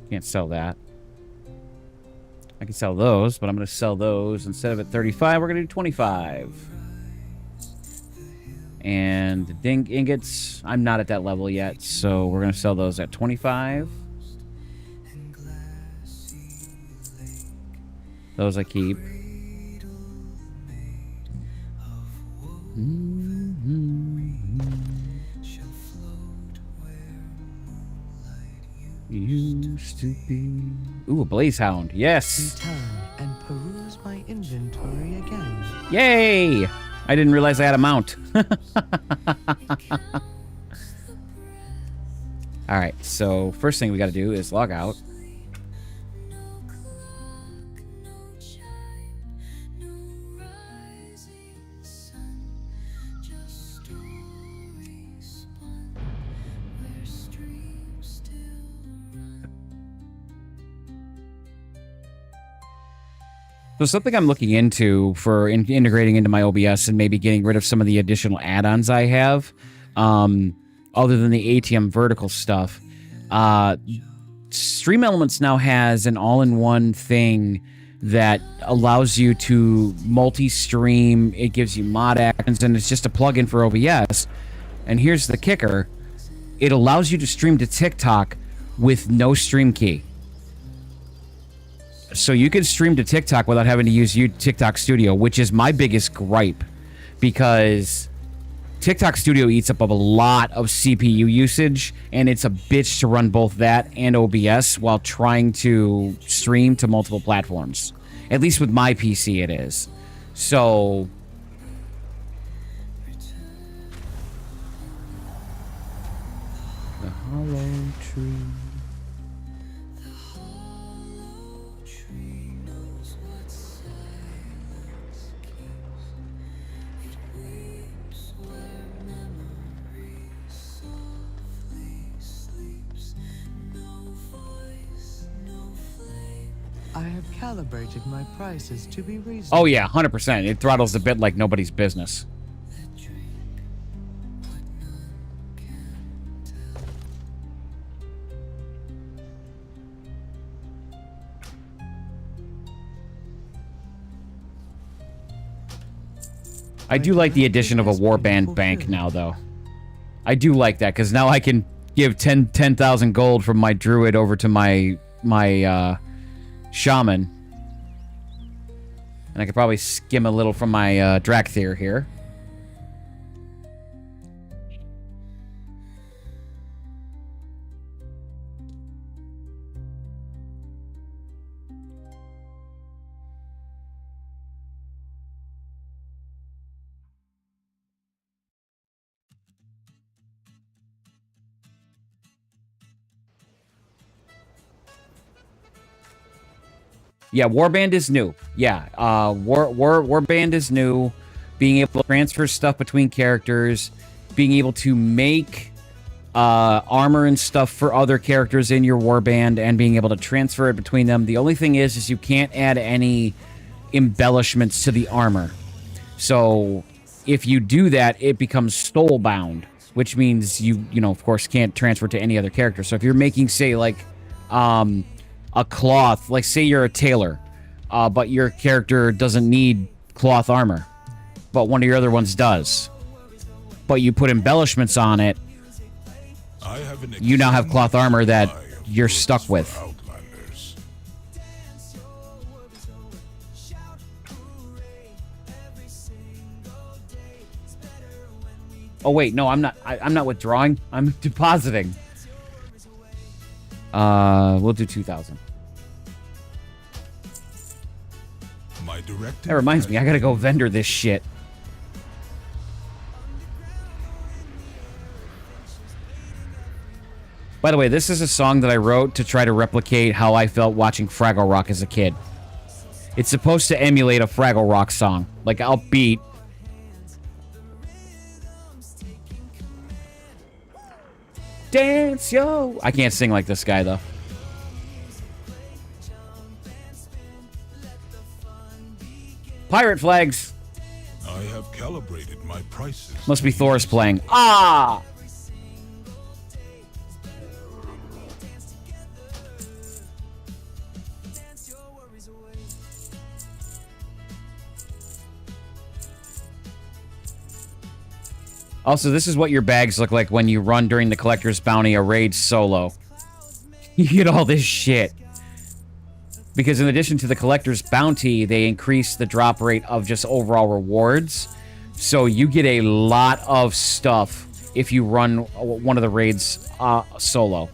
Can't sell that. I can sell those, but I'm going to sell those. Instead of at 35, we're going to do 25. And the ding ingots, I'm not at that level yet, so we're going to sell those at 25. Those I keep. Used to be... Ooh, a blaze hound. Yes! Return and peruse my inventory again. Yay! I didn't realize I had a mount. Alright, so first thing we gotta do is log out. So something I'm looking into for integrating into my OBS and maybe getting rid of some of the additional add-ons I have, other than the ATM vertical stuff. Stream Elements now has an all-in-one thing that allows you to multi-stream. It gives you mod actions, and it's just a plugin for OBS. And here's the kicker. It allows you to stream to TikTok with no stream key. So you can stream to TikTok without having to use TikTok Studio, which is my biggest gripe, because TikTok Studio eats up a lot of CPU usage, and it's a bitch to run both that and OBS while trying to stream to multiple platforms. At least with my PC it is. So... The hollow tree... I have calibrated my prices to be reasonable. Oh yeah, 100%. It throttles a bit like nobody's business. I do like the addition of a warband bank now, though. I do like that, because now I can give 10,000 gold from my druid over to my shaman. And I could probably skim a little from my Drakthir here. Yeah, Warband is new. Yeah, Warband is new. Being able to transfer stuff between characters, being able to make armor and stuff for other characters in your Warband, and being able to transfer it between them. The only thing is you can't add any embellishments to the armor. So if you do that, it becomes soul-bound, which means you know, of course, can't transfer to any other character. So if you're making, say, like, a cloth, like say you're a tailor, but your character doesn't need cloth armor, but one of your other ones does, but you put embellishments on it, you now have cloth armor that you're stuck with. Oh wait, no, I'm not. I'm not withdrawing. I'm depositing. We'll do 2,000. My directive. That reminds me, I gotta go vendor this shit. By the way, this is a song that I wrote to try to replicate how I felt watching Fraggle Rock as a kid. It's supposed to emulate a Fraggle Rock song, like upbeat. Dance, yo! I can't sing like this guy, though. Pirate flags! I have calibrated my prices. Must be Thor's playing. Ah! Also, this is what your bags look like when you run during the Collector's Bounty, a raid solo. You get all this shit. Because in addition to the Collector's Bounty, they increase the drop rate of just overall rewards. So you get a lot of stuff if you run one of the raids solo.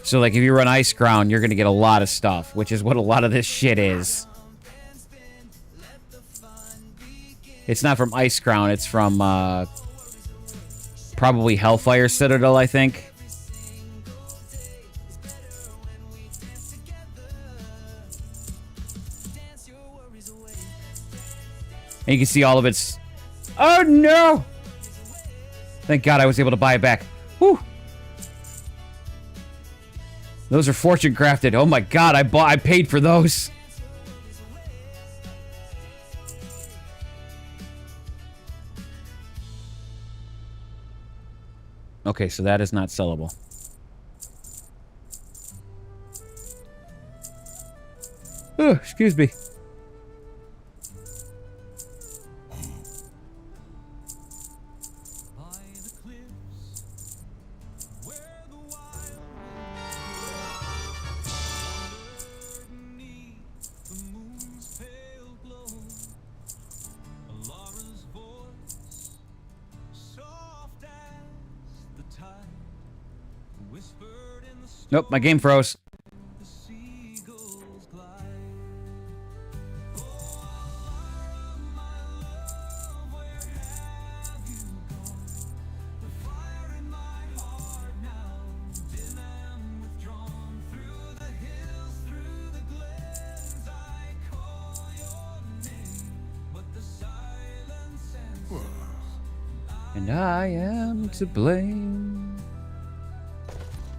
So, like, if you run Ice Crown, you're going to get a lot of stuff, which is what a lot of this shit is. It's not from Ice Crown, it's from, probably Hellfire Citadel, I think. And you can see all of its... Oh, no! Thank God I was able to buy it back. Whew! Those are fortune crafted. Oh my God, I paid for those. Okay, so that is not sellable. Oh, excuse me. Nope, my game froze. And I am to blame.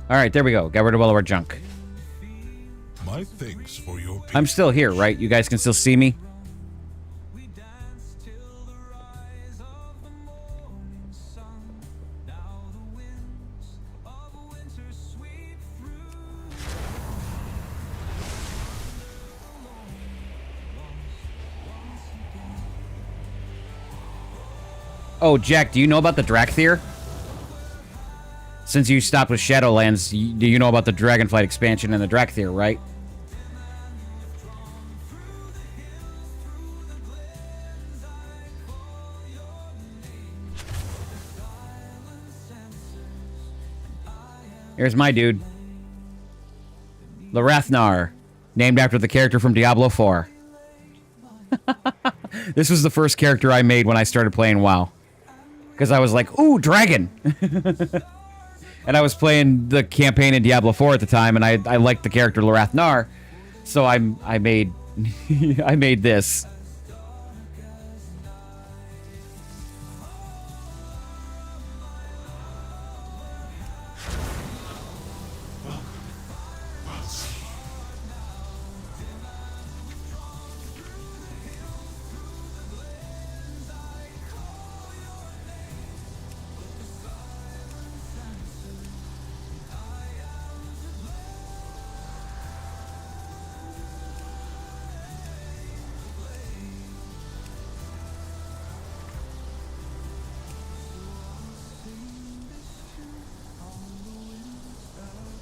Alright, there we go. Got rid of all of our junk. My thanks for your patience. I'm still here, right? You guys can still see me? Oh, Jack, do you know about the Drakthir? Since you stopped with Shadowlands, do you know about the Dragonflight expansion and the Drakthir, right? Here's my dude. Larathnar, named after the character from Diablo 4. This was the first character I made when I started playing WoW. Because I was like, ooh, dragon! And I was playing the campaign in Diablo 4 at the time, and I liked the character Larathnar, so I made I made this.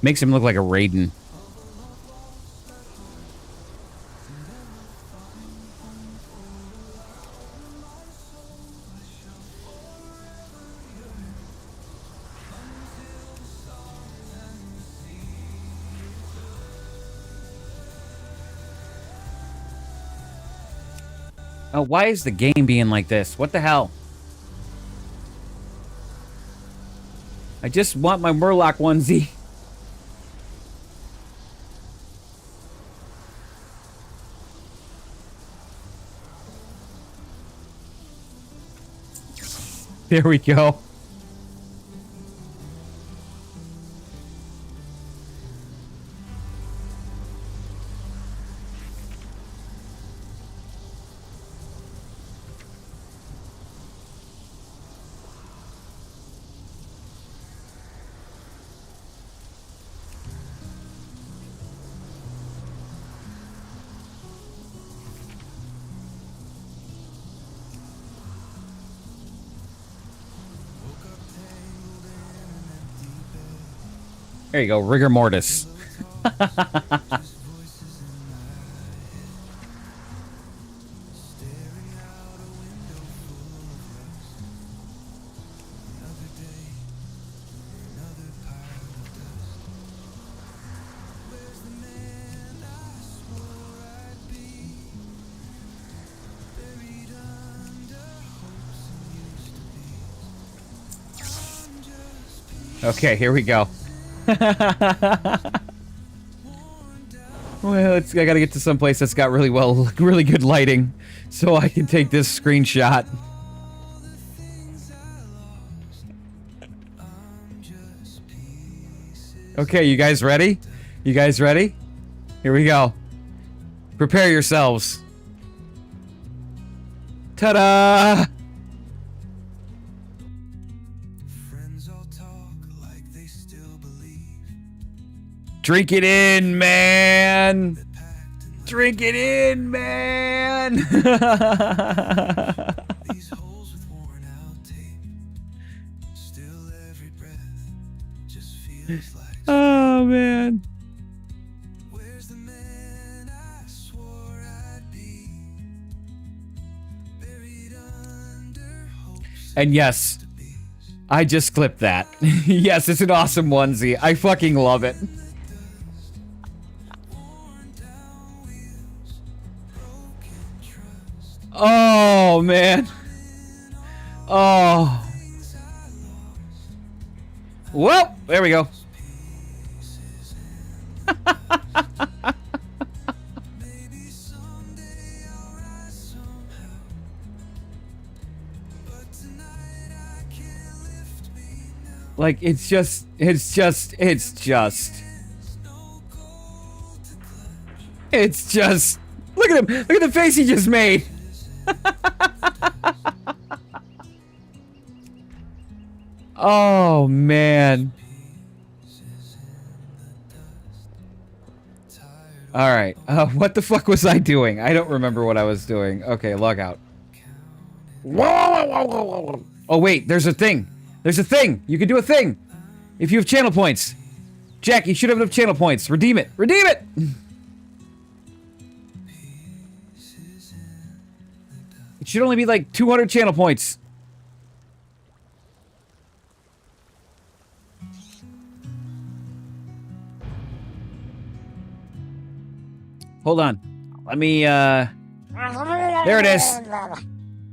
Makes him look like a Raiden. Oh, why is the game being like this? What the hell? I just want my Murloc onesie. There we go. There you go, rigor mortis. Okay, here we go. Well, I gotta get to some place that's got really good lighting, so I can take this screenshot. Okay, you guys ready? You guys ready? Here we go. Prepare yourselves. Ta-da! Drink it in, man! Drink it in, man! Oh, man. And yes, I just clipped that. Yes, it's an awesome onesie. I fucking love it. Oh, man. Oh. Well, there we go. Like, it's just. Look at him! Look at the face he just made! Oh, man. Alright, what the fuck was I doing? I don't remember what I was doing. Okay, log out. Oh, wait, there's a thing. There's a thing! You can do a thing! If you have channel points. Jack, you should have enough channel points. Redeem it! Redeem it! It should only be like 200 channel points. Hold on. Let me, there it is.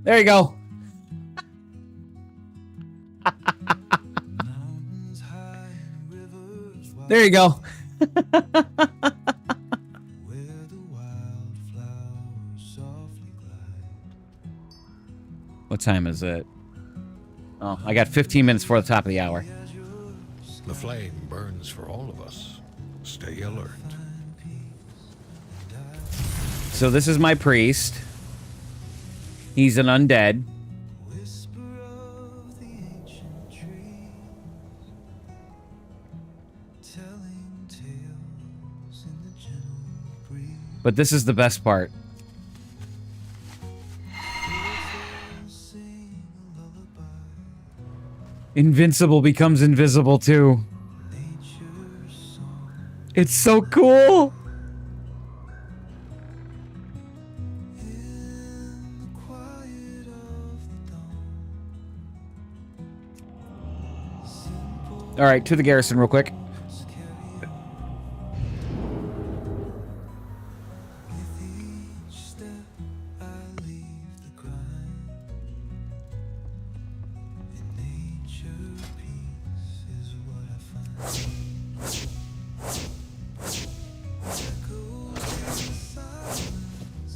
There you go. There you go. What time is it? Oh, I got 15 minutes before the top of the hour. The flame burns for all of us. Stay alert. So this is my priest. He's an undead. But this is the best part. Invincible becomes invisible too. It's so cool. All right, to the garrison real quick.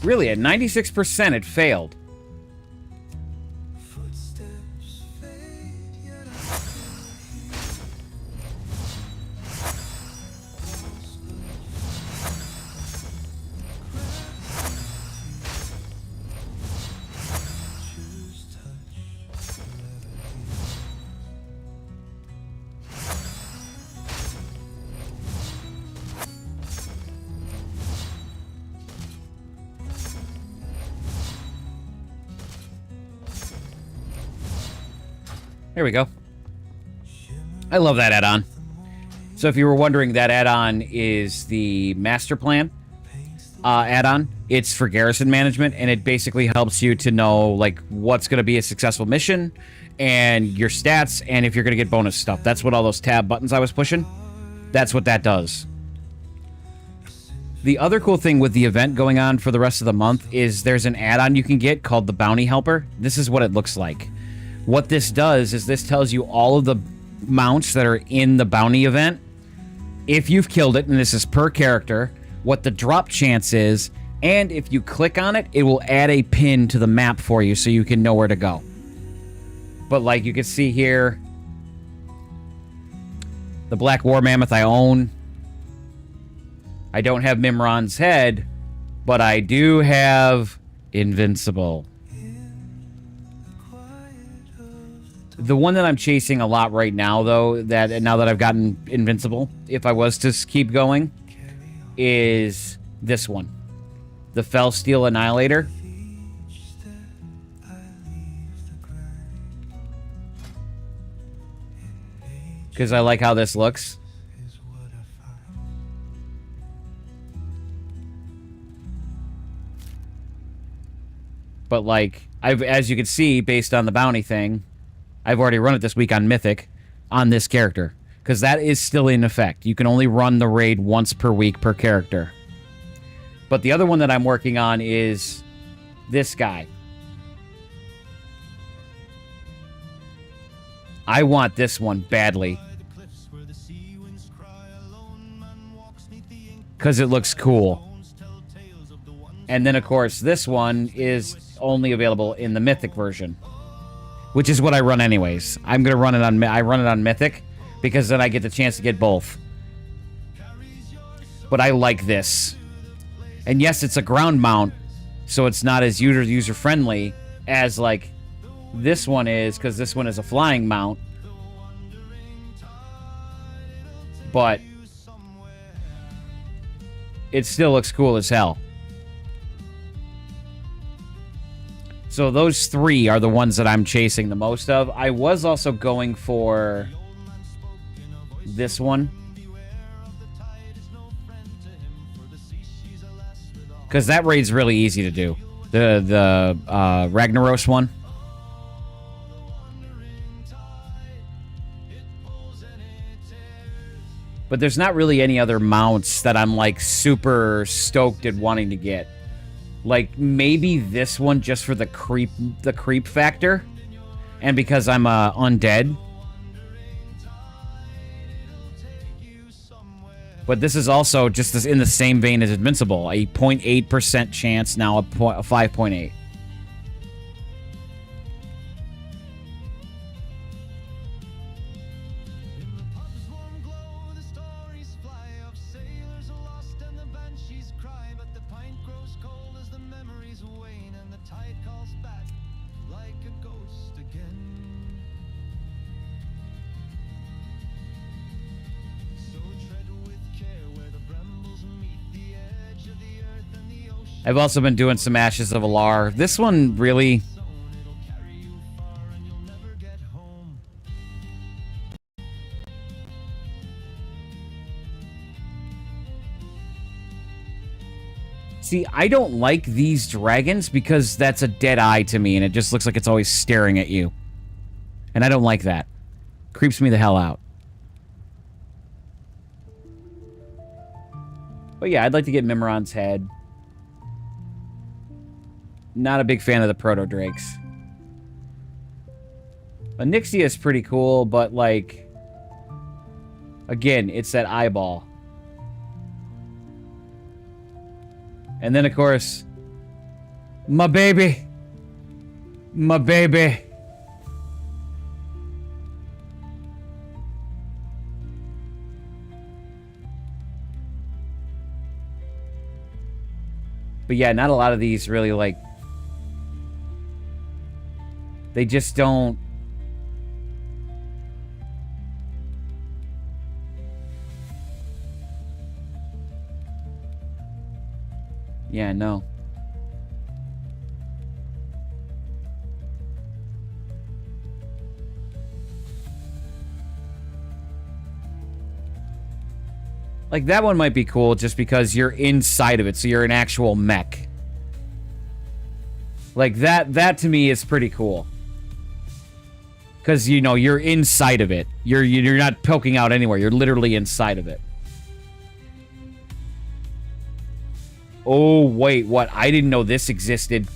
Really, at 96%, it failed. There we go. I love that add-on. So if you were wondering, that add-on is the Master Plan add-on. It's for garrison management, and it basically helps you to know like what's going to be a successful mission and your stats and if you're going to get bonus stuff. That's what all those tab buttons I was pushing, that's what that does. The other cool thing with the event going on for the rest of the month is there's an add-on you can get called the Bounty Helper. This is what it looks like. What this does is this tells you all of the mounts that are in the bounty event, if you've killed it, and this is per character, what the drop chance is, and if you click on it, it will add a pin to the map for you so you can know where to go. But like you can see here, the Black War Mammoth I own. I don't have Mimron's head, but I do have Invincible. The one that I'm chasing a lot right now, though, now that I've gotten Invincible, if I was to keep going, is this one. The Fell Steel Annihilator. Because I like how this looks. But, like, as you can see, based on the bounty thing, I've already run it this week on Mythic on this character. Because that is still in effect. You can only run the raid once per week per character. But the other one that I'm working on is this guy. I want this one badly. Because it looks cool. And then, of course, this one is only available in the Mythic version. Which is what I run anyways. I'm going to run it on... I run it on Mythic, because then I get the chance to get both. But I like this. And yes, it's a ground mount, so it's not as user-friendly as, like, this one is, because this one is a flying mount. But it still looks cool as hell. So those three are the ones that I'm chasing the most of. I was also going for this one. Because that raid's really easy to do. The Ragnaros one. But there's not really any other mounts that I'm, like, super stoked at wanting to get. Like, maybe this one just for the creep factor. And because I'm undead. But this is also just in the same vein as Invincible. A 0.8% chance, now a 5.8. I've also been doing some Ashes of Alar. This one really... See, I don't like these dragons because that's a dead eye to me and it just looks like it's always staring at you. And I don't like that. Creeps me the hell out. But yeah, I'd like to get Mimron's head. Not a big fan of the Proto-Drakes. Onyxia is pretty cool, but, like... Again, it's that eyeball. And then, of course, My baby. My baby. But yeah, not a lot of these really, like... They just don't... Yeah, no. Like, that one might be cool just because you're inside of it, so you're an actual mech. Like, that to me is pretty cool. Because, you know, you're inside of it. You're not poking out anywhere. You're literally inside of it. Oh, wait, what? I didn't know this existed.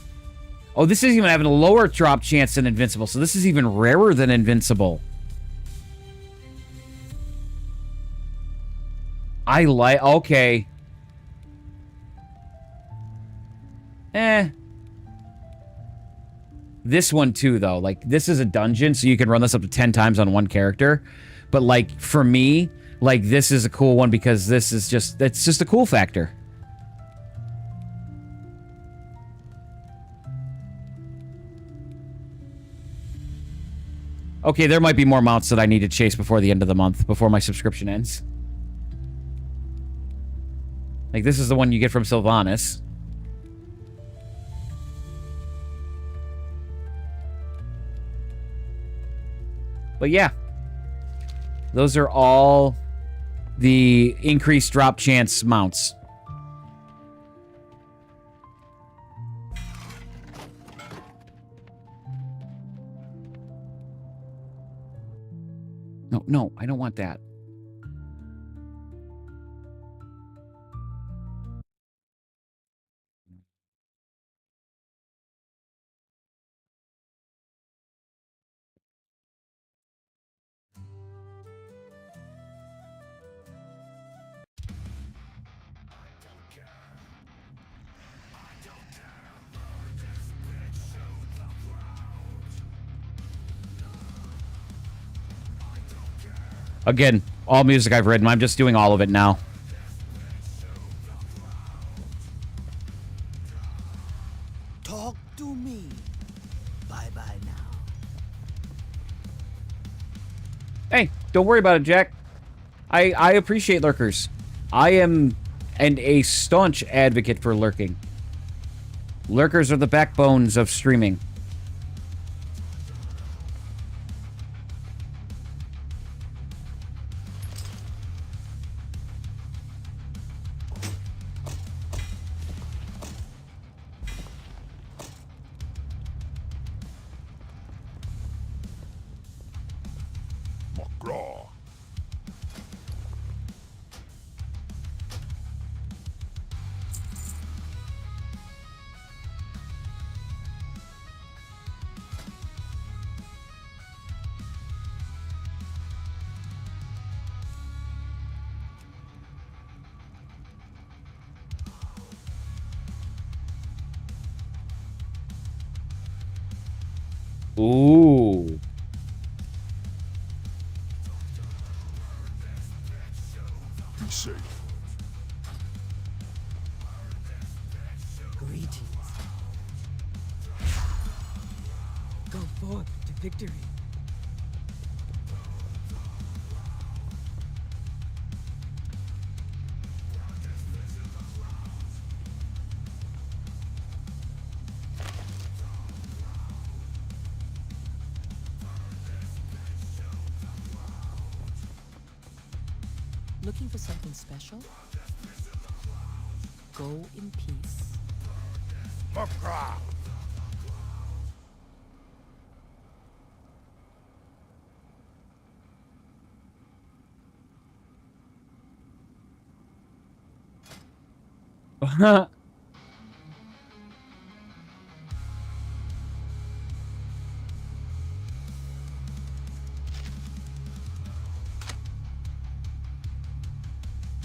Oh, this is even having a lower drop chance than Invincible, so this is even rarer than Invincible. I like... Okay. This one, too, though. Like, this is a dungeon, so you can run this up to 10 times on one character. But, like, for me, like, this is a cool one because this is just... It's just a cool factor. Okay, there might be more mounts that I need to chase before the end of the month, before my subscription ends. Like, this is the one you get from Sylvanas. But yeah. Those are all the increased drop chance mounts. No, I don't want that. Again, all music I've written. I'm just doing all of it now. Talk to me. Bye-bye now. Hey, don't worry about it, Jack. I appreciate lurkers. I am a staunch advocate for lurking. Lurkers are the backbones of streaming. Ooh. Be safe. Greetings. Go forth to victory. Looking for something special? Go in peace.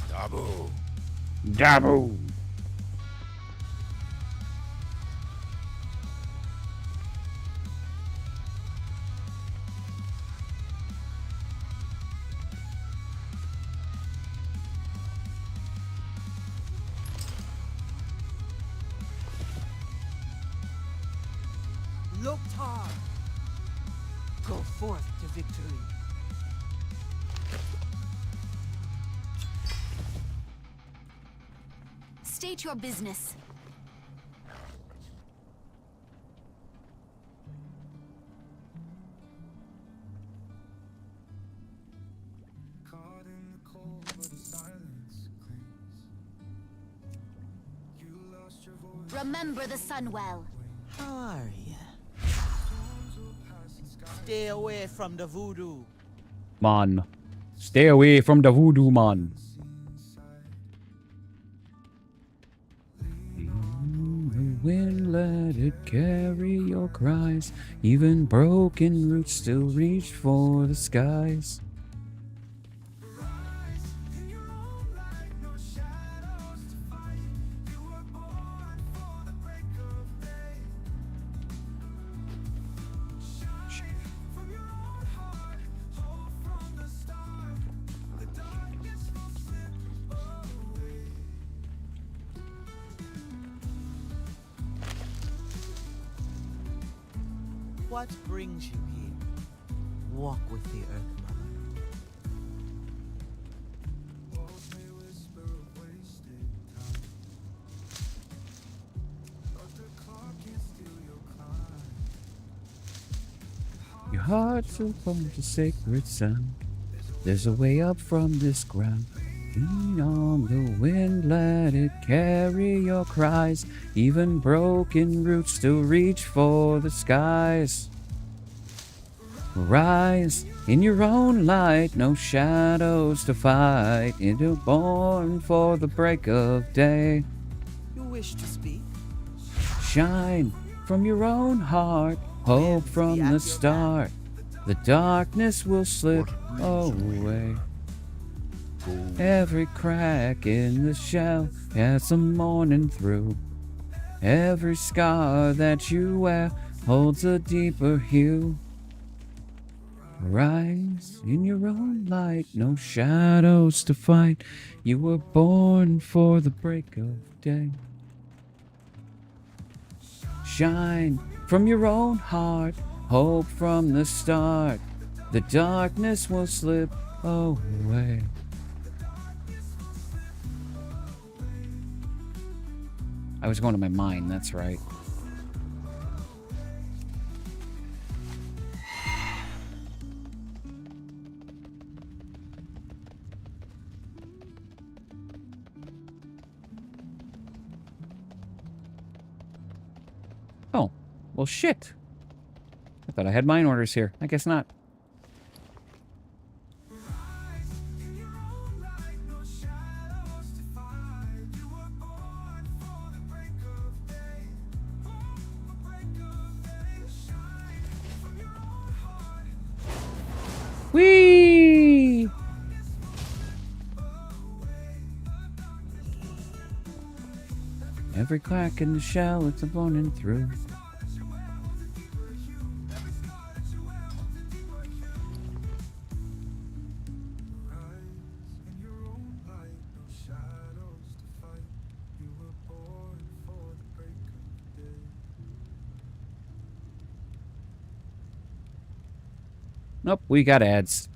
Dabu. Dabu. Loktar! Go forth to victory. State your business. Remember the sun well. How are ya? Stay away from the voodoo. Man. Stay away from the voodoo, man. The wind, let it carry your cries. Even broken roots still reach for the skies. What brings you here? Walk with the Earth Mother. Your heart's upon the sacred sound. There's a way up from this ground. Lean on the wind, let it carry your cries. Even broken roots still reach for the skies. Rise in your own light, no shadows to fight. You're born for the break of day. You wish to speak? Shine from your own heart, hope from the start. The darkness will slip away. Every crack in the shell has some morning through. Every scar that you wear holds a deeper hue. Rise in your own light, no shadows to fight. You were born for the break of day. Shine from your own heart, hope from the start. The darkness will slip away. I was going to my mind, that's right. Oh, well shit. I thought I had mine orders here. I guess not. Whee! Every crack in the shell, it's a morning through. Nope, we got ads.